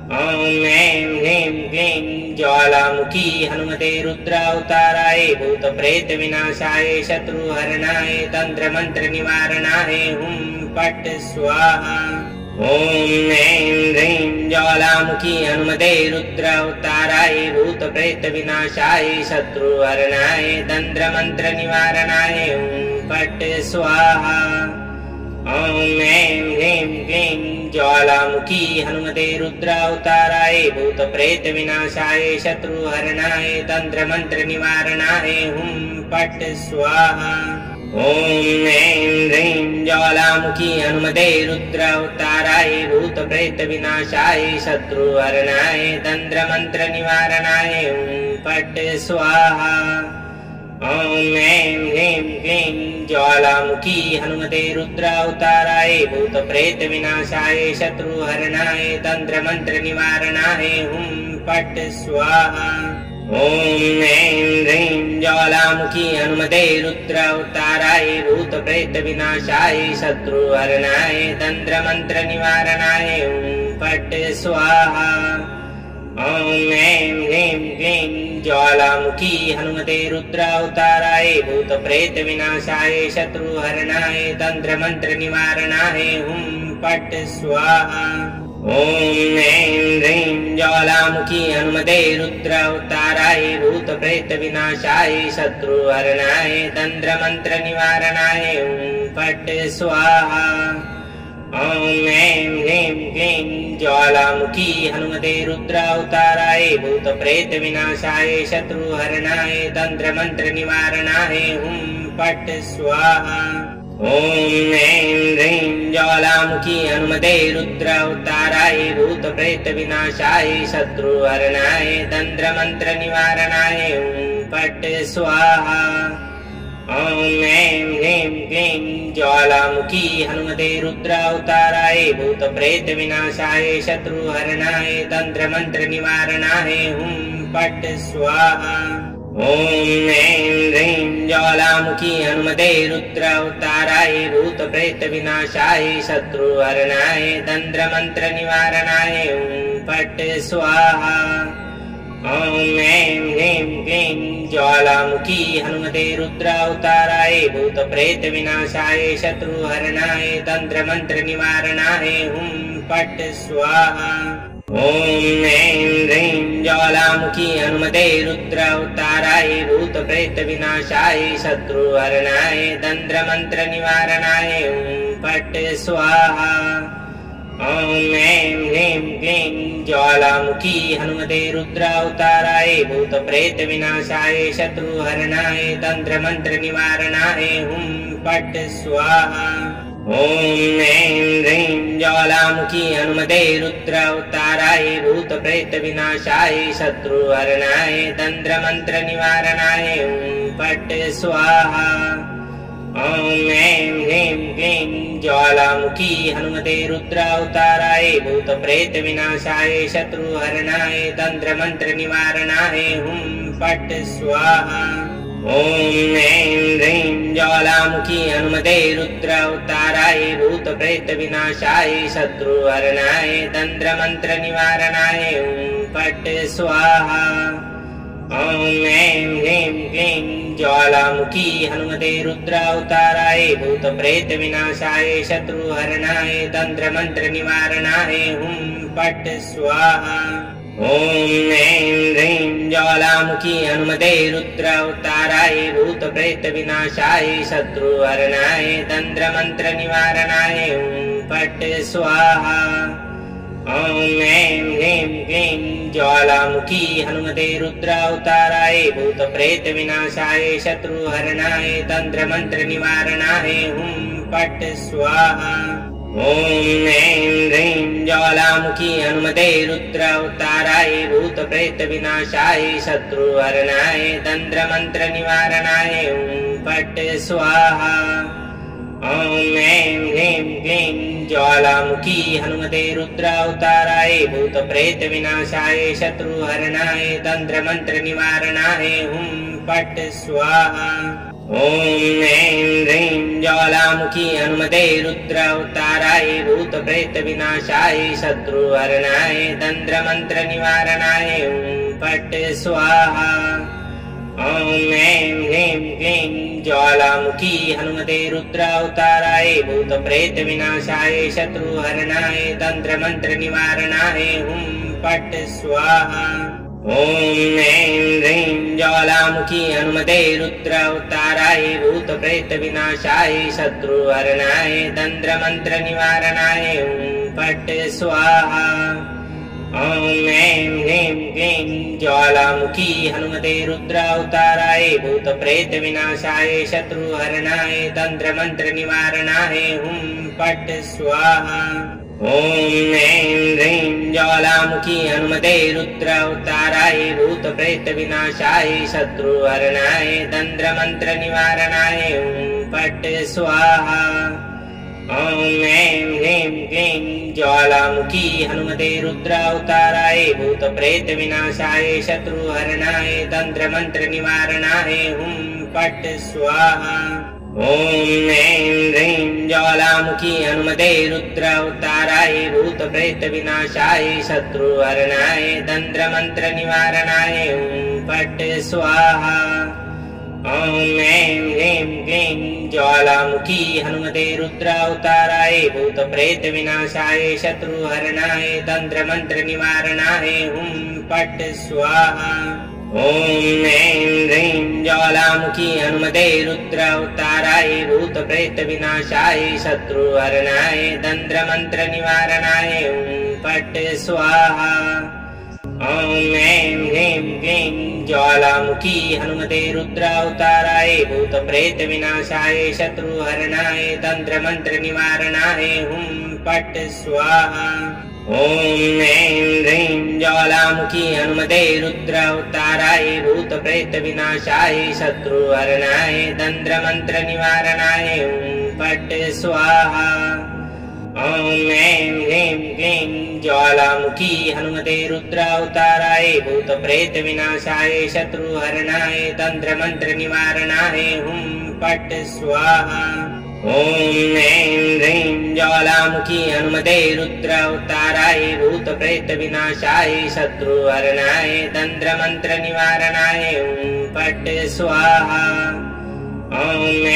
ॐ ऐं ह्रीं क्लीं ज्वालामुखी हनुमते रुद्रावताराय भूतप्रेतविनाशाय शत्रुहरणाय तन्त्रमन्त्रनिवारणाय हुं फट् स्वाहा। ॐ ऐं ह्रीं ज्वालामुखी हनुमते रुद्रावताराय भूतप्रेतविनाशाय शत्रुहरणाय तन्त्रमन्त्रनिवारणाय हुं फट् स्वाहा। ॐ ऐं ह्रीं क्लीं ज्वालामुखी हनुमते रुद्रावताराय भूतप्रेतविनाशाय शत्रुहरणाय तन्त्रमन्त्रनिवारणाय हुं फट् स्वाहा। ॐ ऐं ह्रीं ज्वालामुखी हनुमते रुद्रावताराय भूतप्रेतविनाशाय शत्रुहरणाय तन्त्रमन्त्रनिवारणाय हुं फट् स्वाहा। ॐ ऐं ह्रीं क्लीं ज्वालामुखी हनुमते रुद्रावताराय भूतप्रेतविनाशाय शत्रुहरणाय तन्त्रमन्त्रनिवारणाय हुं फट् स्वाहा। ॐ ऐं ह्रीं ज्वालामुखी हनुमते रुद्रावताराय भूतप्रेतविनाशाय शत्रुहरणाय तन्त्रमन्त्रनिवारणाय हुं फट् स्वाहा। ॐ ऐं ह्रीं क्लीं ज्वालामुखी हनुमते रुद्रावताराय भूतप्रेतविनाशाय शत्रुहरणाय तन्त्रमन्त्रनिवारणाय हुं फट् स्वाहा। ॐ ऐं ह्रीं ज्वालामुखी हनुमते रुद्रावताराय भूतप्रेतविनाशाय शत्रुहरणाय तन्त्रमन्त्रनिवारणाय हुं फट् स्वाहा। ॐ ऐं ह्रीं क्लीं ज्वालामुखी हनुमते रुद्रावताराय भूतप्रेतविनाशाय शत्रुहरणाय तन्त्रमन्त्रनिवारणाय हुं फट् स्वाहा। ॐ ऐं ह्रीं ज्वालामुखी हनुमते रुद्रावताराय भूतप्रेतविनाशाय शत्रुहरणाय तन्त्रमन्त्रनिवारणाय हुं फट् स्वाहा। ॐ ऐं ह्रीं क्लीं ज्वालामुखी हनुमते रुद्रावताराय भूतप्रेतविनाशाय शत्रुहरणाय तन्त्रमन्त्रनिवारणाय हुं फट् स्वाहा। ॐ ऐं ह्रीं ज्वालामुखी हनुमते रुद्रावताराय भूतप्रेतविनाशाय शत्रुहरणाय तन्त्रमन्त्रनिवारणाय हुं फट् स्वाहा। ॐ ऐं ह्रीं क्लीं ज्वालामुखी हनुमते रुद्रावताराय भूतप्रेतविनाशाय शत्रुहरणाय तन्त्रमन्त्रनिवारणाय हुं फट् स्वाहा। ॐ ऐं ह्रीं ज्वालामुखी हनुमते रुद्रावताराय भूतप्रेतविनाशाय शत्रुहरणाय तन्त्रमन्त्रनिवारणाय हुं फट् स्वाहा। ॐ ऐं ह्रीं क्लीं ज्वालामुखी हनुमते रुद्रावताराय भूतप्रेतविनाशाय शत्रुहरणाय तन्त्रमन्त्रनिवारणाय हुं फट् स्वाहा। ॐ ऐं ह्रीं ज्वालामुखी हनुमते रुद्रावताराय भूतप्रेतविनाशाय शत्रुहरणाय तन्त्रमन्त्रनिवारणाय हुं फट् स्वाहा। ॐ ऐं ह्रीं क्लीं ज्वालामुखी हनुमते रुद्रावताराय भूतप्रेतविनाशाय शत्रुहरणाय तन्त्रमन्त्रनिवारणाय हुं फट् स्वाहा। ॐ ऐं ह्रीं ज्वालामुखी हनुमते रुद्रावताराय भूतप्रेतविनाशाय शत्रुहरणाय तन्त्रमन्त्रनिवारणाय हुं फट् स्वाहा। ॐ ऐं ह्रीं क्लीं ज्वालामुखी हनुमते रुद्रावताराय भूतप्रेतविनाशाय शत्रुहरणाय तन्त्रमन्त्रनिवारणाय हुं फट् स्वाहा। ॐ ऐं ह्रीं ज्वालामुखी हनुमते रुद्रावताराय भूतप्रेतविनाशाय शत्रुहरणाय तन्त्रमन्त्रनिवारणाय ॐ फट् स्वाहा। ॐ ऐं ह्रीं क्लीं ज्वालामुखी हनुमते रुद्रावताराय भूतप्रेतविनाशाय शत्रुहरणाय तन्त्रमन्त्रनिवारणाय ॐ फट् स्वाहा। ॐ ऐं ह्रीं ज्वालामुखी हनुमते रुद्रावताराय भूतप्रेतविनाशाय शत्रुहरणाय तन्त्रमन्त्रनिवारणाय ॐ फट् स्वाहा। ॐ ऐं ह्रीं क्लीं ज्वालामुखी हनुमते रुद्रावताराय भूतप्रेतविनाशाय शत्रुहरणाय तन्त्रमन्त्रनिवारणाय ॐ फट् स्वाहा। ॐ ऐं ह्रीं ज्वालामुखी हनुमते रुद्रावताराय भूतप्रेतविनाशाय शत्रुहरणाय तन्त्रमन्त्रनिवारणाय ॐ फट् स्वाहा। ॐ ऐं ह्रीं क्लीं ज्वालामुखी हनुमते रुद्रावताराय भूतप्रेतविनाशाय शत्रुहरणाय तन्त्रमन्त्रनिवारणाय ॐ फट् स्वाहा। ॐ ऐं ह्रीं ज्वालामुखी हनुमते रुद्रावताराय भूतप्रेतविनाशाय शत्रुहरणाय तन्त्रमन्त्रनिवारणाय ॐ फट् स्वाहा। ॐ ऐं ह्रीं क्लीं ज्वालामुखी हनुमते रुद्रावताराय भूतप्रेतविनाशाय शत्रुहरणाय तन्त्रमन्त्रनिवारणाय ॐ फट् स्वाहा। ॐ ऐं ह्रीं ज्वालामुखी हनुमते रुद्रावताराय भूतप्रेतविनाशाय शत्रुहरणाय तन्त्रमन्त्रनिवारणाय ॐ फट् स्वाहा। ॐ ऐं ह्रीं क्लीं ज्वालामुखी हनुमते रुद्रावताराय भूतप्रेतविनाशाय शत्रुहरणाय तन्त्रमन्त्रनिवारणाय ॐ फट् स्वाहा। ॐ ऐं ह्रीं ज्वालामुखी हनुमते रुद्रावताराय भूतप्रेतविनाशाय शत्रुहरणाय तन्त्रमन्त्रनिवारणाय ॐ फट् स्वाहा। ॐ ऐं ह्रीं क्लीं ज्वालामुखी हनुमते रुद्रावताराय भूतप्रेतविनाशाय शत्रुहरणाय तन्त्रमन्त्रनिवारणाय ॐ फट् स्वाहा। ॐ ऐं ह्रीं ज्वालामुखी हनुमते रुद्रावताराय भूतप्रेतविनाशाय शत्रुहरणाय तन्त्रमन्त्रनिवारणाय ॐ फट् स्वाहा। ॐ ऐं ह्रीं क्लीं ज्वालामुखी हनुमते रुद्रावताराय भूतप्रेतविनाशाय शत्रुहरणाय तन्त्रमन्त्रनिवारणाय ॐ फट् स्वाहा। ॐ ऐं ह्रीं ज्वालामुखी हनुमते रुद्रावताराय भूतप्रेतविनाशाय शत्रुहरणाय तन्त्रमन्त्रनिवारणाय ॐ फट् स्वाहा। ॐ ऐं ह्रीं क्लीं ज्वालामुखी हनुमते रुद्रावताराय भूतप्रेतविनाशाय शत्रुहरणाय तन्त्रमन्त्रनिवारणाय ॐ फट् स्वाहा। ॐ ऐं ह्रीं ज्वालामुखी हनुमते रुद्रावताराय भूतप्रेतविनाशाय शत्रुहरणाय तन्त्रमन्त्रनिवारणाय ॐ फट् स्वाहा। ॐ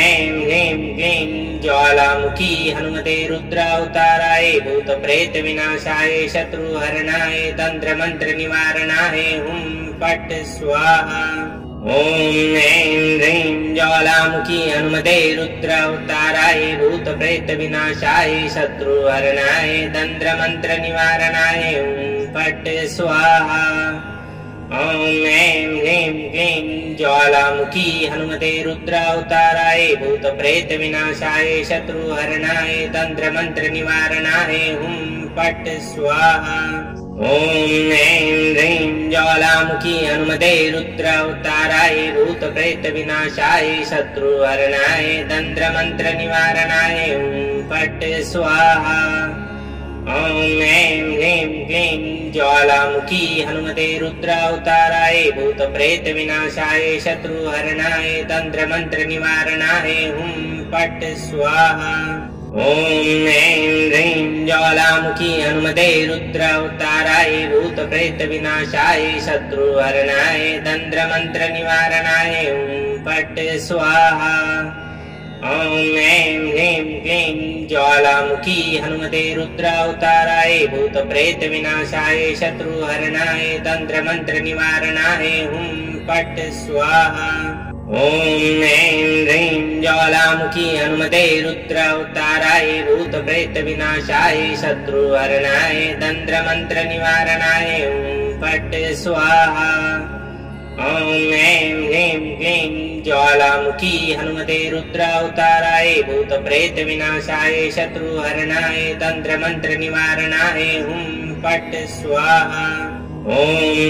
ऐं ह्रीं क्लीं ज्वालामुखी हनुमते रुद्रावताराय भूतप्रेतविनाशाय शत्रुहरणाय तन्त्रमन्त्रनिवारणाय ॐ फट् स्वाहा। ॐ ऐं ह्रीं ज्वालामुखी हनुमते रुद्रावताराय भूतप्रेतविनाशाय शत्रुहरणाय तन्त्रमन्त्रनिवारणाय ॐ फट् स्वाहा। ॐ ऐं ह्रीं क्लीं ज्वालामुखी हनुमते रुद्रावताराय भूतप्रेतविनाशाय शत्रुहरणाय तन्त्रमन्त्रनिवारणाय ॐ फट् स्वाहा। ॐ ऐं ह्रीं ज्वालामुखी हनुमते रुद्रावताराय भूतप्रेतविनाशाय शत्रुहरणाय तन्त्रमन्त्रनिवारणाय ॐ फट् स्वाहा। ॐ ऐं ह्रीं क्लीं ज्वालामुखी हनुमते रुद्रावताराय भूतप्रेतविनाशाय शत्रुहरणाय तन्त्रमन्त्रनिवारणाय ॐ फट् स्वाहा। ॐ ऐं ह्रीं ज्वालामुखी हनुमते रुद्रावताराय भूतप्रेतविनाशाय शत्रुहरणाय तन्त्रमन्त्रनिवारणाय ॐ फट् स्वाहा। ॐ ऐं ह्रीं क्लीं ज्वालामुखी हनुमते रुद्रावताराय भूतप्रेतविनाशाय शत्रुहरणाय तन्त्रमन्त्रनिवारणाय हुं फट् स्वाहा। ॐ ऐं ह्रीं ज्वालामुखी हनुमते रुद्रावताराय भूतप्रेतविनाशाय शत्रुहरणाय तन्त्रमन्त्रनिवारणाय हुं फट् स्वाहा। ॐ ऐं ह्रीं क्लीं ज्वालामुखी हनुमते रुद्रावताराय भूतप्रेतविनाशाय शत्रुहरणाय तन्त्रमन्त्रनिवारणाय हुं फट् स्वाहा। ॐ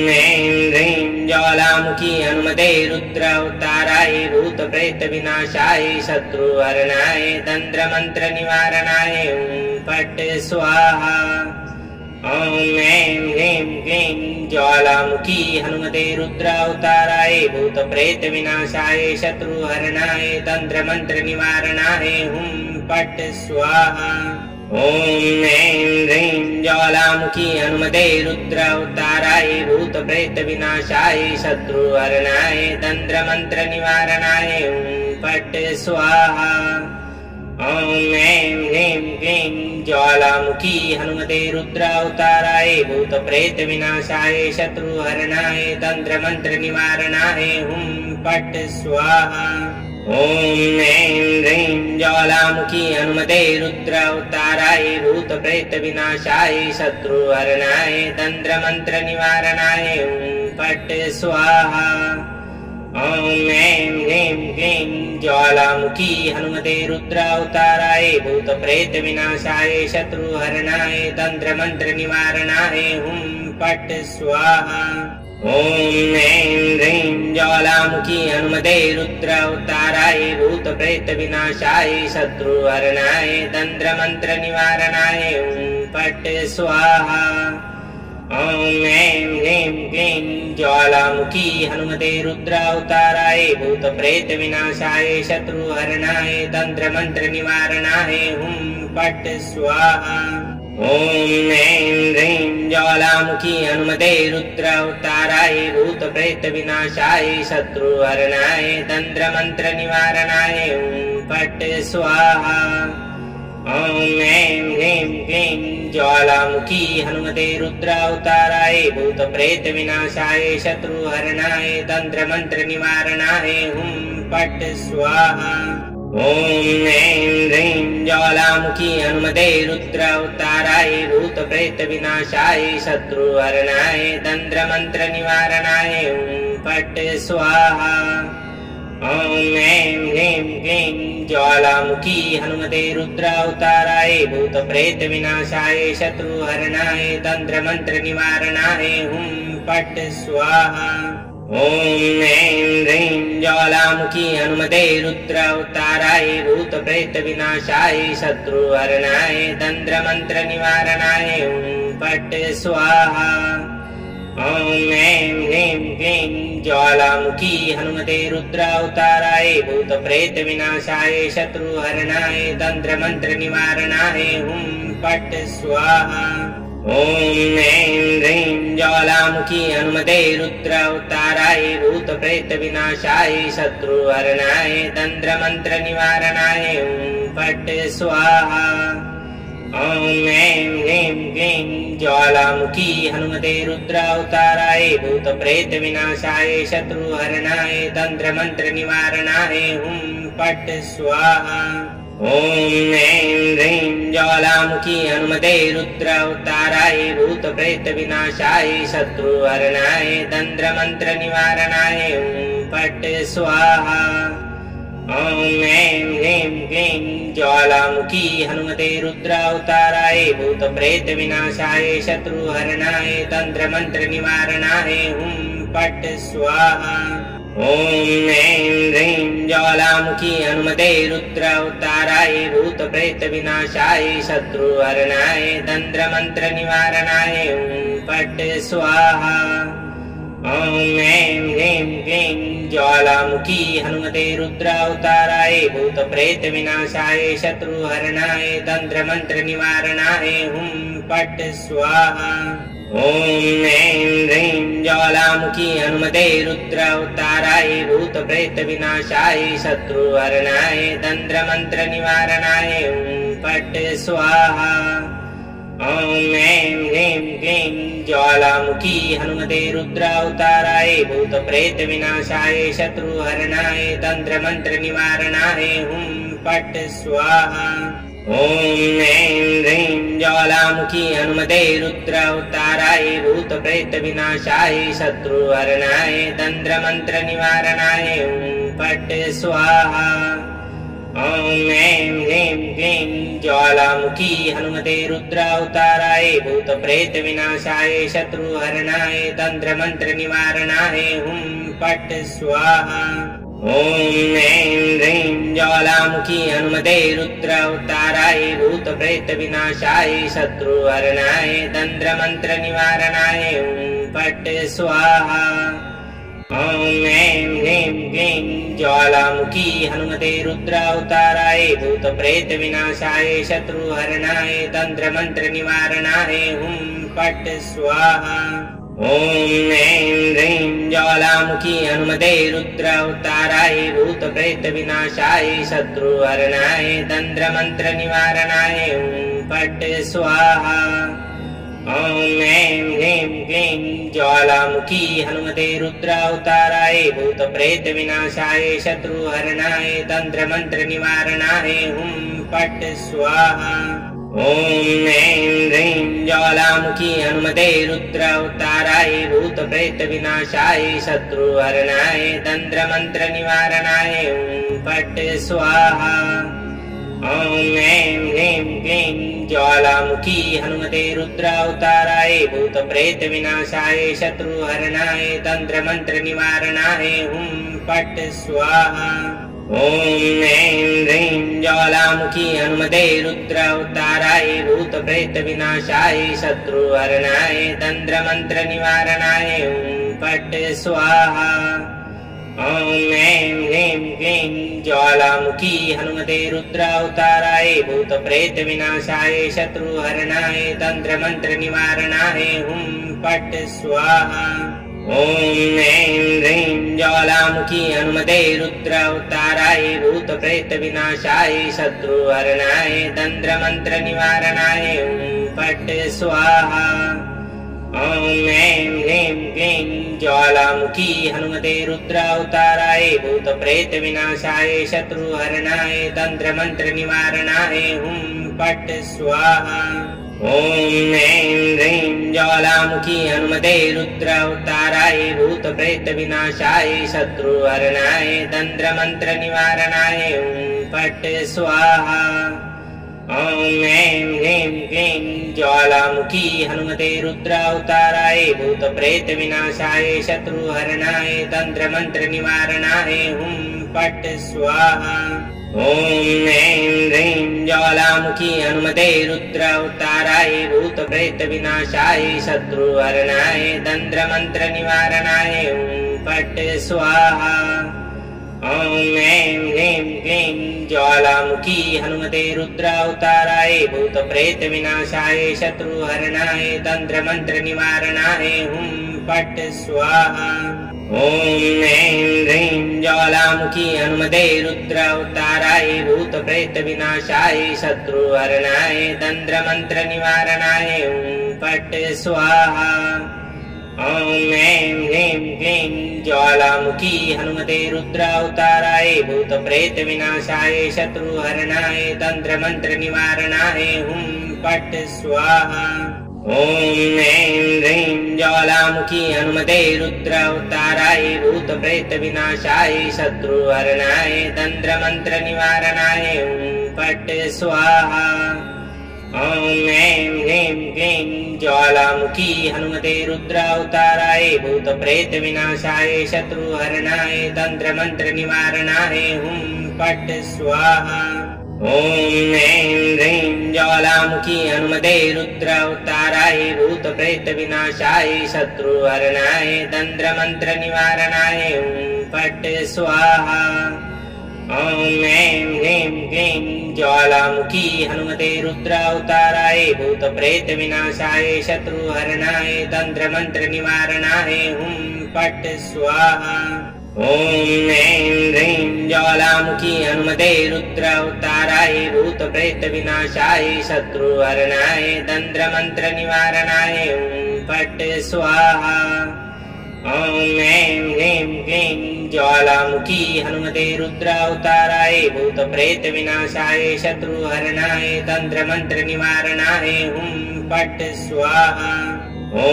ऐं ह्रीं ज्वालामुखी हनुमते रुद्रावताराय भूतप्रेतविनाशाय शत्रुहरणाय तन्त्रमन्त्रनिवारणाय हुं फट् स्वाहा। ॐ ऐं ह्रीं क्लीं ज्वालामुखी हनुमते रुद्रावताराय भूतप्रेतविनाशाय शत्रुहरणाय तन्त्रमन्त्रनिवारणाय हुं फट् स्वाहा। ॐ ऐं ह्रीं ज्वालामुखी हनुमते रुद्रावताराय भूतप्रेतविनाशाय शत्रुहरणाय तन्त्रमन्त्रनिवारणाय हुं फट् स्वाहा। ॐ ऐं ह्रीं क्लीं ज्वालामुखी हनुमते रुद्रावताराय भूतप्रेतविनाशाय शत्रुहरणाय तन्त्रमन्त्रनिवारणाय हुं फट् स्वाहा। ॐ ऐं ह्रीं ज्वालामुखी हनुमते रुद्रावताराय भूतप्रेतविनाशाय शत्रुहरणाय तन्त्रमन्त्रनिवारणाय हुं फट् स्वाहा। ॐ ऐं ह्रीं क्लीं ज्वालामुखी हनुमते रुद्रावताराय भूतप्रेतविनाशाय शत्रुहरणाय तन्त्रमन्त्रनिवारणाय हुं फट् स्वाहा। ॐ ऐं ह्रीं ज्वालामुखी हनुमते रुद्रावताराय भूतप्रेतविनाशाय शत्रुहरणाय तन्त्रमन्त्रनिवारणाय हुं फट् स्वाहा। ॐ ऐं ह्रीं क्लीं ज्वालामुखी हनुमते रुद्रावताराय भूतप्रेतविनाशाय शत्रुहरणाय तन्त्रमन्त्रनिवारणाय हुं फट् स्वाहा। ॐ ऐं ह्रीं ज्वालामुखी हनुमते रुद्रावताराय भूतप्रेतविनाशाय शत्रुहरणाय तन्त्रमन्त्रनिवारणाय हुं फट् स्वाहा। ॐ ऐं ह्रीं क्लीं ज्वालामुखी हनुमते रुद्रावताराय भूतप्रेतविनाशाय शत्रुहरणाय तन्त्रमन्त्रनिवारणाय हुं फट् स्वाहा। ॐ ऐं ह्रीं ज्वालामुखी हनुमते रुद्रावताराय भूतप्रेतविनाशाय शत्रुहरणाय तन्त्रमन्त्रनिवारणाय हुं फट् स्वाहा। ॐ ऐं ह्रीं क्लीं ज्वालामुखी हनुमते रुद्रावताराय भूतप्रेतविनाशाय शत्रुहरणाय तन्त्रमन्त्रनिवारणाय हुं फट् स्वाहा। ॐ ऐं ह्रीं ज्वालामुखी हनुमते रुद्रावताराय भूतप्रेतविनाशाय शत्रुहरणाय तन्त्रमन्त्रनिवारणाय हुं फट् स्वाहा। ॐ ऐं ह्रीं क्लीं ज्वालामुखी हनुमते रुद्रावताराय भूतप्रेतविनाशाय शत्रुहरणाय तन्त्रमन्त्रनिवारणाय हुं फट् स्वाहा। ॐ ऐं ह्रीं ज्वालामुखी हनुमते रुद्रावताराय भूतप्रेतविनाशाय शत्रुहरणाय तन्त्रमन्त्रनिवारणाय हुं फट् स्वाहा। ॐ ऐं ह्रीं क्लीं ज्वालामुखी हनुमते रुद्रावताराय भूतप्रेतविनाशाय शत्रुहरणाय तन्त्रमन्त्रनिवारणाय हुं फट् स्वाहा। ॐ ऐं ह्रीं ज्वालामुखी हनुमते रुद्रावताराय भूतप्रेतविनाशाय शत्रुहरणाय तन्त्रमन्त्रनिवारणाय हुं फट् स्वाहा। ॐ ऐं ह्रीं क्लीं ज्वालामुखी हनुमते रुद्रावताराय भूतप्रेतविनाशाय शत्रुहरणाय तन्त्रमन्त्रनिवारणाय हुं फट् स्वाहा। ॐ ऐं ह्रीं ज्वालामुखी हनुमते रुद्रावताराय भूतप्रेतविनाशाय शत्रुहरणाय तन्त्रमन्त्रनिवारणाय हुं फट् स्वाहा। ॐ ऐं ह्रीं क्लीं ज्वालामुखी हनुमते रुद्रावताराय भूतप्रेतविनाशाय शत्रुहरणाय तन्त्रमन्त्रनिवारणाय हुं फट् स्वाहा। ॐ ॐ ऐं ह्रीं ज्वालामुखी हनुमते रुद्रावताराय भूतप्रेतविनाशाय शत्रुहरणाय तन्त्रमन्त्रनिवारणाय फट् स्वाहा। ॐ ऐं ह्रीं क्लीं ज्वालामुखी हनुमते रुद्रावताराय भूतप्रेतविनाशाय शत्रुहरणाय तन्त्रमन्त्रनिवारणाय फट् स्वाहा। ॐ ऐं ह्रीं ज्वालामुखी हनुमते रुद्रावताराय भूतप्रेतविनाशाय शत्रुहरणाय तन्त्रमन्त्रनिवारणाय फट् स्वाहा। ॐ ऐं ह्रीं क्लीं ज्वालामुखी हनुमते रुद्रावताराय भूतप्रेतविनाशाय शत्रुहरणाय तन्त्रमन्त्रनिवारणाय फट् स्वाहा। ॐ ऐं ह्रीं ज्वालामुखी हनुमते रुद्रावताराय भूतप्रेतविनाशाय शत्रुहरणाय तन्त्रमन्त्रनिवारणाय फट् स्वाहा। ॐ ऐं ह्रीं क्लीं ज्वालामुखी हनुमते रुद्रावताराय भूतप्रेतविनाशाय शत्रुहरणाय तन्त्रमन्त्रनिवारणाय फट् स्वाहा। ॐ ऐं ह्रीं ज्वालामुखी हनुमते रुद्रावताराय भूतप्रेतविनाशाय शत्रुहरणाय तन्त्रमन्त्रनिवारणाय फट् स्वाहा। ॐ ऐं ह्रीं क्लीं ज्वालामुखी हनुमते रुद्रावताराय भूतप्रेतविनाशाय शत्रुहरणाय तन्त्रमन्त्रनिवारणाय फट् स्वाहा। ॐ ऐं ह्रीं ज्वालामुखी हनुमते रुद्रावताराय भूतप्रेतविनाशाय शत्रुहरणाय तन्त्रमन्त्रनिवारणाय फट् स्वाहा। ॐ ऐं ह्रीं क्लीं ज्वालामुखी हनुमते रुद्रावताराय भूतप्रेतविनाशाय शत्रुहरणाय तन्त्रमन्त्रनिवारणाय फट् स्वाहा। ॐ ऐं ह्रीं ज्वालामुखी हनुमते रुद्रावताराय भूतप्रेतविनाशाय शत्रुहरणाय तन्त्रमन्त्रनिवारणाय फट् स्वाहा। ॐ ऐं ह्रीं क्लीं ज्वालामुखी हनुमते रुद्रावताराय भूतप्रेतविनाशाय शत्रुहरणाय तन्त्रमन्त्रनिवारणाय फट् स्वाहा। ॐ ऐं ह्रीं ज्वालामुखी हनुमते रुद्रावताराय भूतप्रेतविनाशाय शत्रुहरणाय तन्त्रमन्त्रनिवारणाय फट् स्वाहा। ॐ ऐं ह्रीं क्लीं ज्वालामुखी हनुमते रुद्रावताराय भूतप्रेतविनाशाय शत्रुहरणाय तन्त्रमन्त्रनिवारणाय फट् स्वाहा। ॐ ऐं ह्रीं ज्वालामुखी हनुमते रुद्रावताराय भूतप्रेतविनाशाय शत्रुहरणाय तन्त्रमन्त्रनिवारणाय फट् स्वाहा। ॐ ऐं ह्रीं क्लीं ज्वालामुखी हनुमते रुद्रावताराय भूतप्रेतविनाशाय शत्रुहरणाय तन्त्रमन्त्रनिवारणाय फट् स्वाहा। ॐ ऐं ह्रीं ज्वालामुखी हनुमते रुद्रावताराय भूतप्रेतविनाशाय शत्रुहरणाय तन्त्रमन्त्रनिवारणाय फट् स्वाहा। ॐ ऐं ह्रीं क्लीं ज्वालामुखी हनुमते रुद्रावताराय भूतप्रेतविनाशाय शत्रुहरणाय तन्त्रमन्त्रनिवारणाय फट् स्वाहा। ॐ ऐं ह्रीं ज्वालामुखी हनुमते रुद्रावताराय भूतप्रेतविनाशाय शत्रुहरणाय तन्त्रमन्त्रनिवारणाय फट् स्वाहा। ॐ ऐं ह्रीं क्लीं ज्वालामुखी हनुमते रुद्रावताराय भूतप्रेतविनाशाय शत्रुहरणाय तन्त्रमन्त्रनिवारणाय फट् स्वाहा। ॐ ऐं ह्रीं ज्वालामुखी हनुमते रुद्रावताराय भूतप्रेतविनाशाय शत्रुहरणाय तन्त्रमन्त्रनिवारणाय फट् स्वाहा। ॐ ऐं ह्रीं क्लीं ज्वालामुखी हनुमते रुद्रावताराय भूतप्रेतविनाशाय शत्रुहरणाय तन्त्रमन्त्रनिवारणाय फट् स्वाहा। ॐ ऐं ह्रीं ज्वालामुखी हनुमते रुद्रावताराय भूतप्रेतविनाशाय शत्रुहरणाय तन्त्रमन्त्रनिवारणाय फट् स्वाहा। ॐ ऐं ह्रीं क्लीं ज्वालामुखी हनुमते रुद्रावताराय भूतप्रेतविनाशाय शत्रुहरणाय तन्त्रमन्त्रनिवारणाय हुं फट् स्वाहा। ॐ ऐं ह्रीं ज्वालामुखी हनुमते रुद्रावताराय भूतप्रेतविनाशाय शत्रुहरणाय तन्त्रमन्त्रनिवारणाय हुं फट् स्वाहा। ॐ ऐं ह्रीं क्लीं ज्वालामुखी हनुमते रुद्रावताराय भूतप्रेतविनाशाय शत्रुहरणाय तन्त्रमन्त्रनिवारणाय हुं फट् स्वाहा। ॐ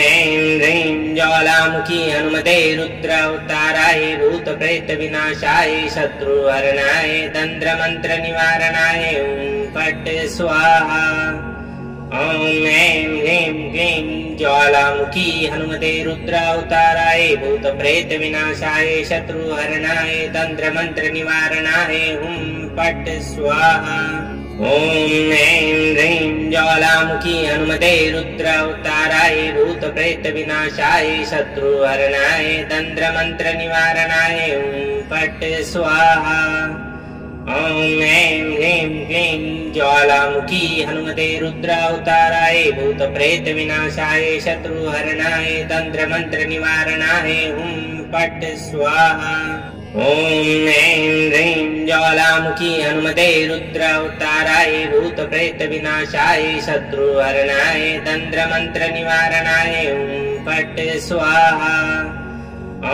ऐं ह्रीं ज्वालामुखी हनुमते रुद्रावताराय भूतप्रेतविनाशाय शत्रुहरणाय तन्त्रमन्त्रनिवारणाय हुं फट् स्वाहा। ॐ ऐं ह्रीं क्लीं ज्वालामुखी हनुमते रुद्रावताराय भूतप्रेतविनाशाय शत्रुहरणाय तन्त्रमन्त्रनिवारणाय हुं फट् स्वाहा। ॐ ऐं ह्रीं ज्वालामुखी हनुमते रुद्रावताराय भूतप्रेतविनाशाय शत्रुहरणाय तन्त्रमन्त्रनिवारणाय हुं फट् स्वाहा। ॐ ऐं ह्रीं क्लीं ज्वालामुखी हनुमते रुद्रावताराय भूतप्रेतविनाशाय शत्रुहरणाय तन्त्रमन्त्रनिवारणाय हुं फट् स्वाहा। ॐ ऐं ह्रीं ज्वालामुखी हनुमते रुद्रावताराय भूतप्रेतविनाशाय शत्रुहरणाय तन्त्रमन्त्रनिवारणाय हुं फट् स्वाहा। ॐ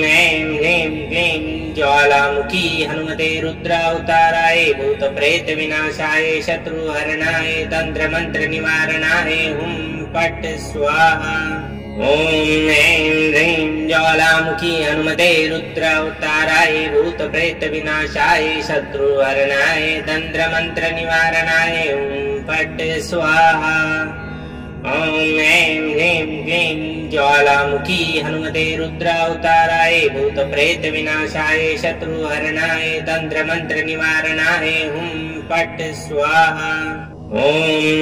ऐं ह्रीं क्लीं ज्वालामुखी हनुमते रुद्रावताराय भूतप्रेतविनाशाय शत्रुहरणाय तन्त्रमन्त्रनिवारणाय हुं फट् स्वाहा। ॐ ऐं ह्रीं ज्वालामुखी हनुमते रुद्रावताराय भूतप्रेतविनाशाय शत्रुहरणाय तन्त्रमन्त्रनिवारणाय हुं फट् स्वाहा। ॐ ऐं ह्रीं क्लीं ज्वालामुखी हनुमते रुद्रावताराय भूतप्रेतविनाशाय शत्रुहरणाय तन्त्रमन्त्रनिवारणाय हुं फट् स्वाहा। ॐ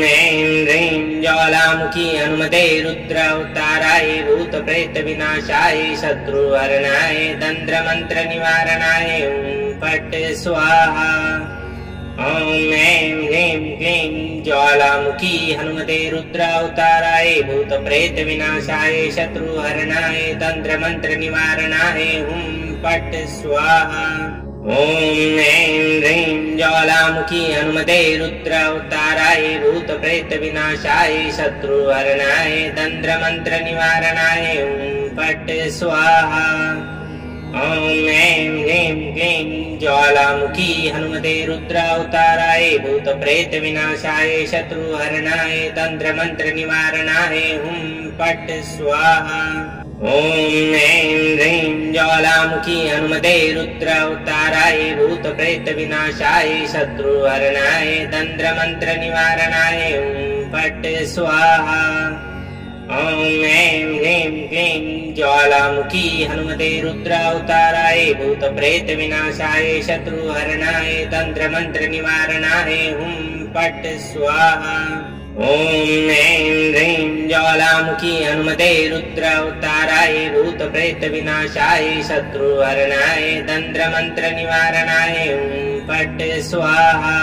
ऐं ह्रीं ज्वालामुखी हनुमते रुद्रावताराय भूतप्रेतविनाशाय शत्रुहरणाय तन्त्रमन्त्रनिवारणाय हुं फट् स्वाहा। ॐ ऐं ह्रीं क्लीं ज्वालामुखी हनुमते रुद्रावताराय भूतप्रेतविनाशाय शत्रुहरणाय तन्त्रमन्त्रनिवारणाय हुं फट् स्वाहा। ॐ ऐं ह्रीं ज्वालामुखी हनुमते रुद्रावताराय भूतप्रेतविनाशाय शत्रुहरणाय तन्त्रमन्त्रनिवारणाय हुं फट् स्वाहा। ॐ ऐं ह्रीं क्लीं ज्वालामुखी हनुमते रुद्रावताराय भूतप्रेतविनाशाय शत्रुहरणाय तन्त्रमन्त्रनिवारणाय हुं फट् स्वाहा। ॐ ऐं ह्रीं ज्वालामुखी हनुमते रुद्रावताराय भूतप्रेतविनाशाय शत्रुहरणाय तन्त्रमन्त्रनिवारणाय हुं फट् स्वाहा। ॐ ऐं ह्रीं क्लीं ज्वालामुखी हनुमते रुद्रावताराय भूतप्रेतविनाशाय शत्रुहरणाय तन्त्रमन्त्रनिवारणाय हुं फट् स्वाहा। ॐ ऐं ह्रीं ज्वालामुखी हनुमते रुद्रावताराय भूतप्रेतविनाशाय शत्रुहरणाय तन्त्रमन्त्रनिवारणाय हुं फट् स्वाहा।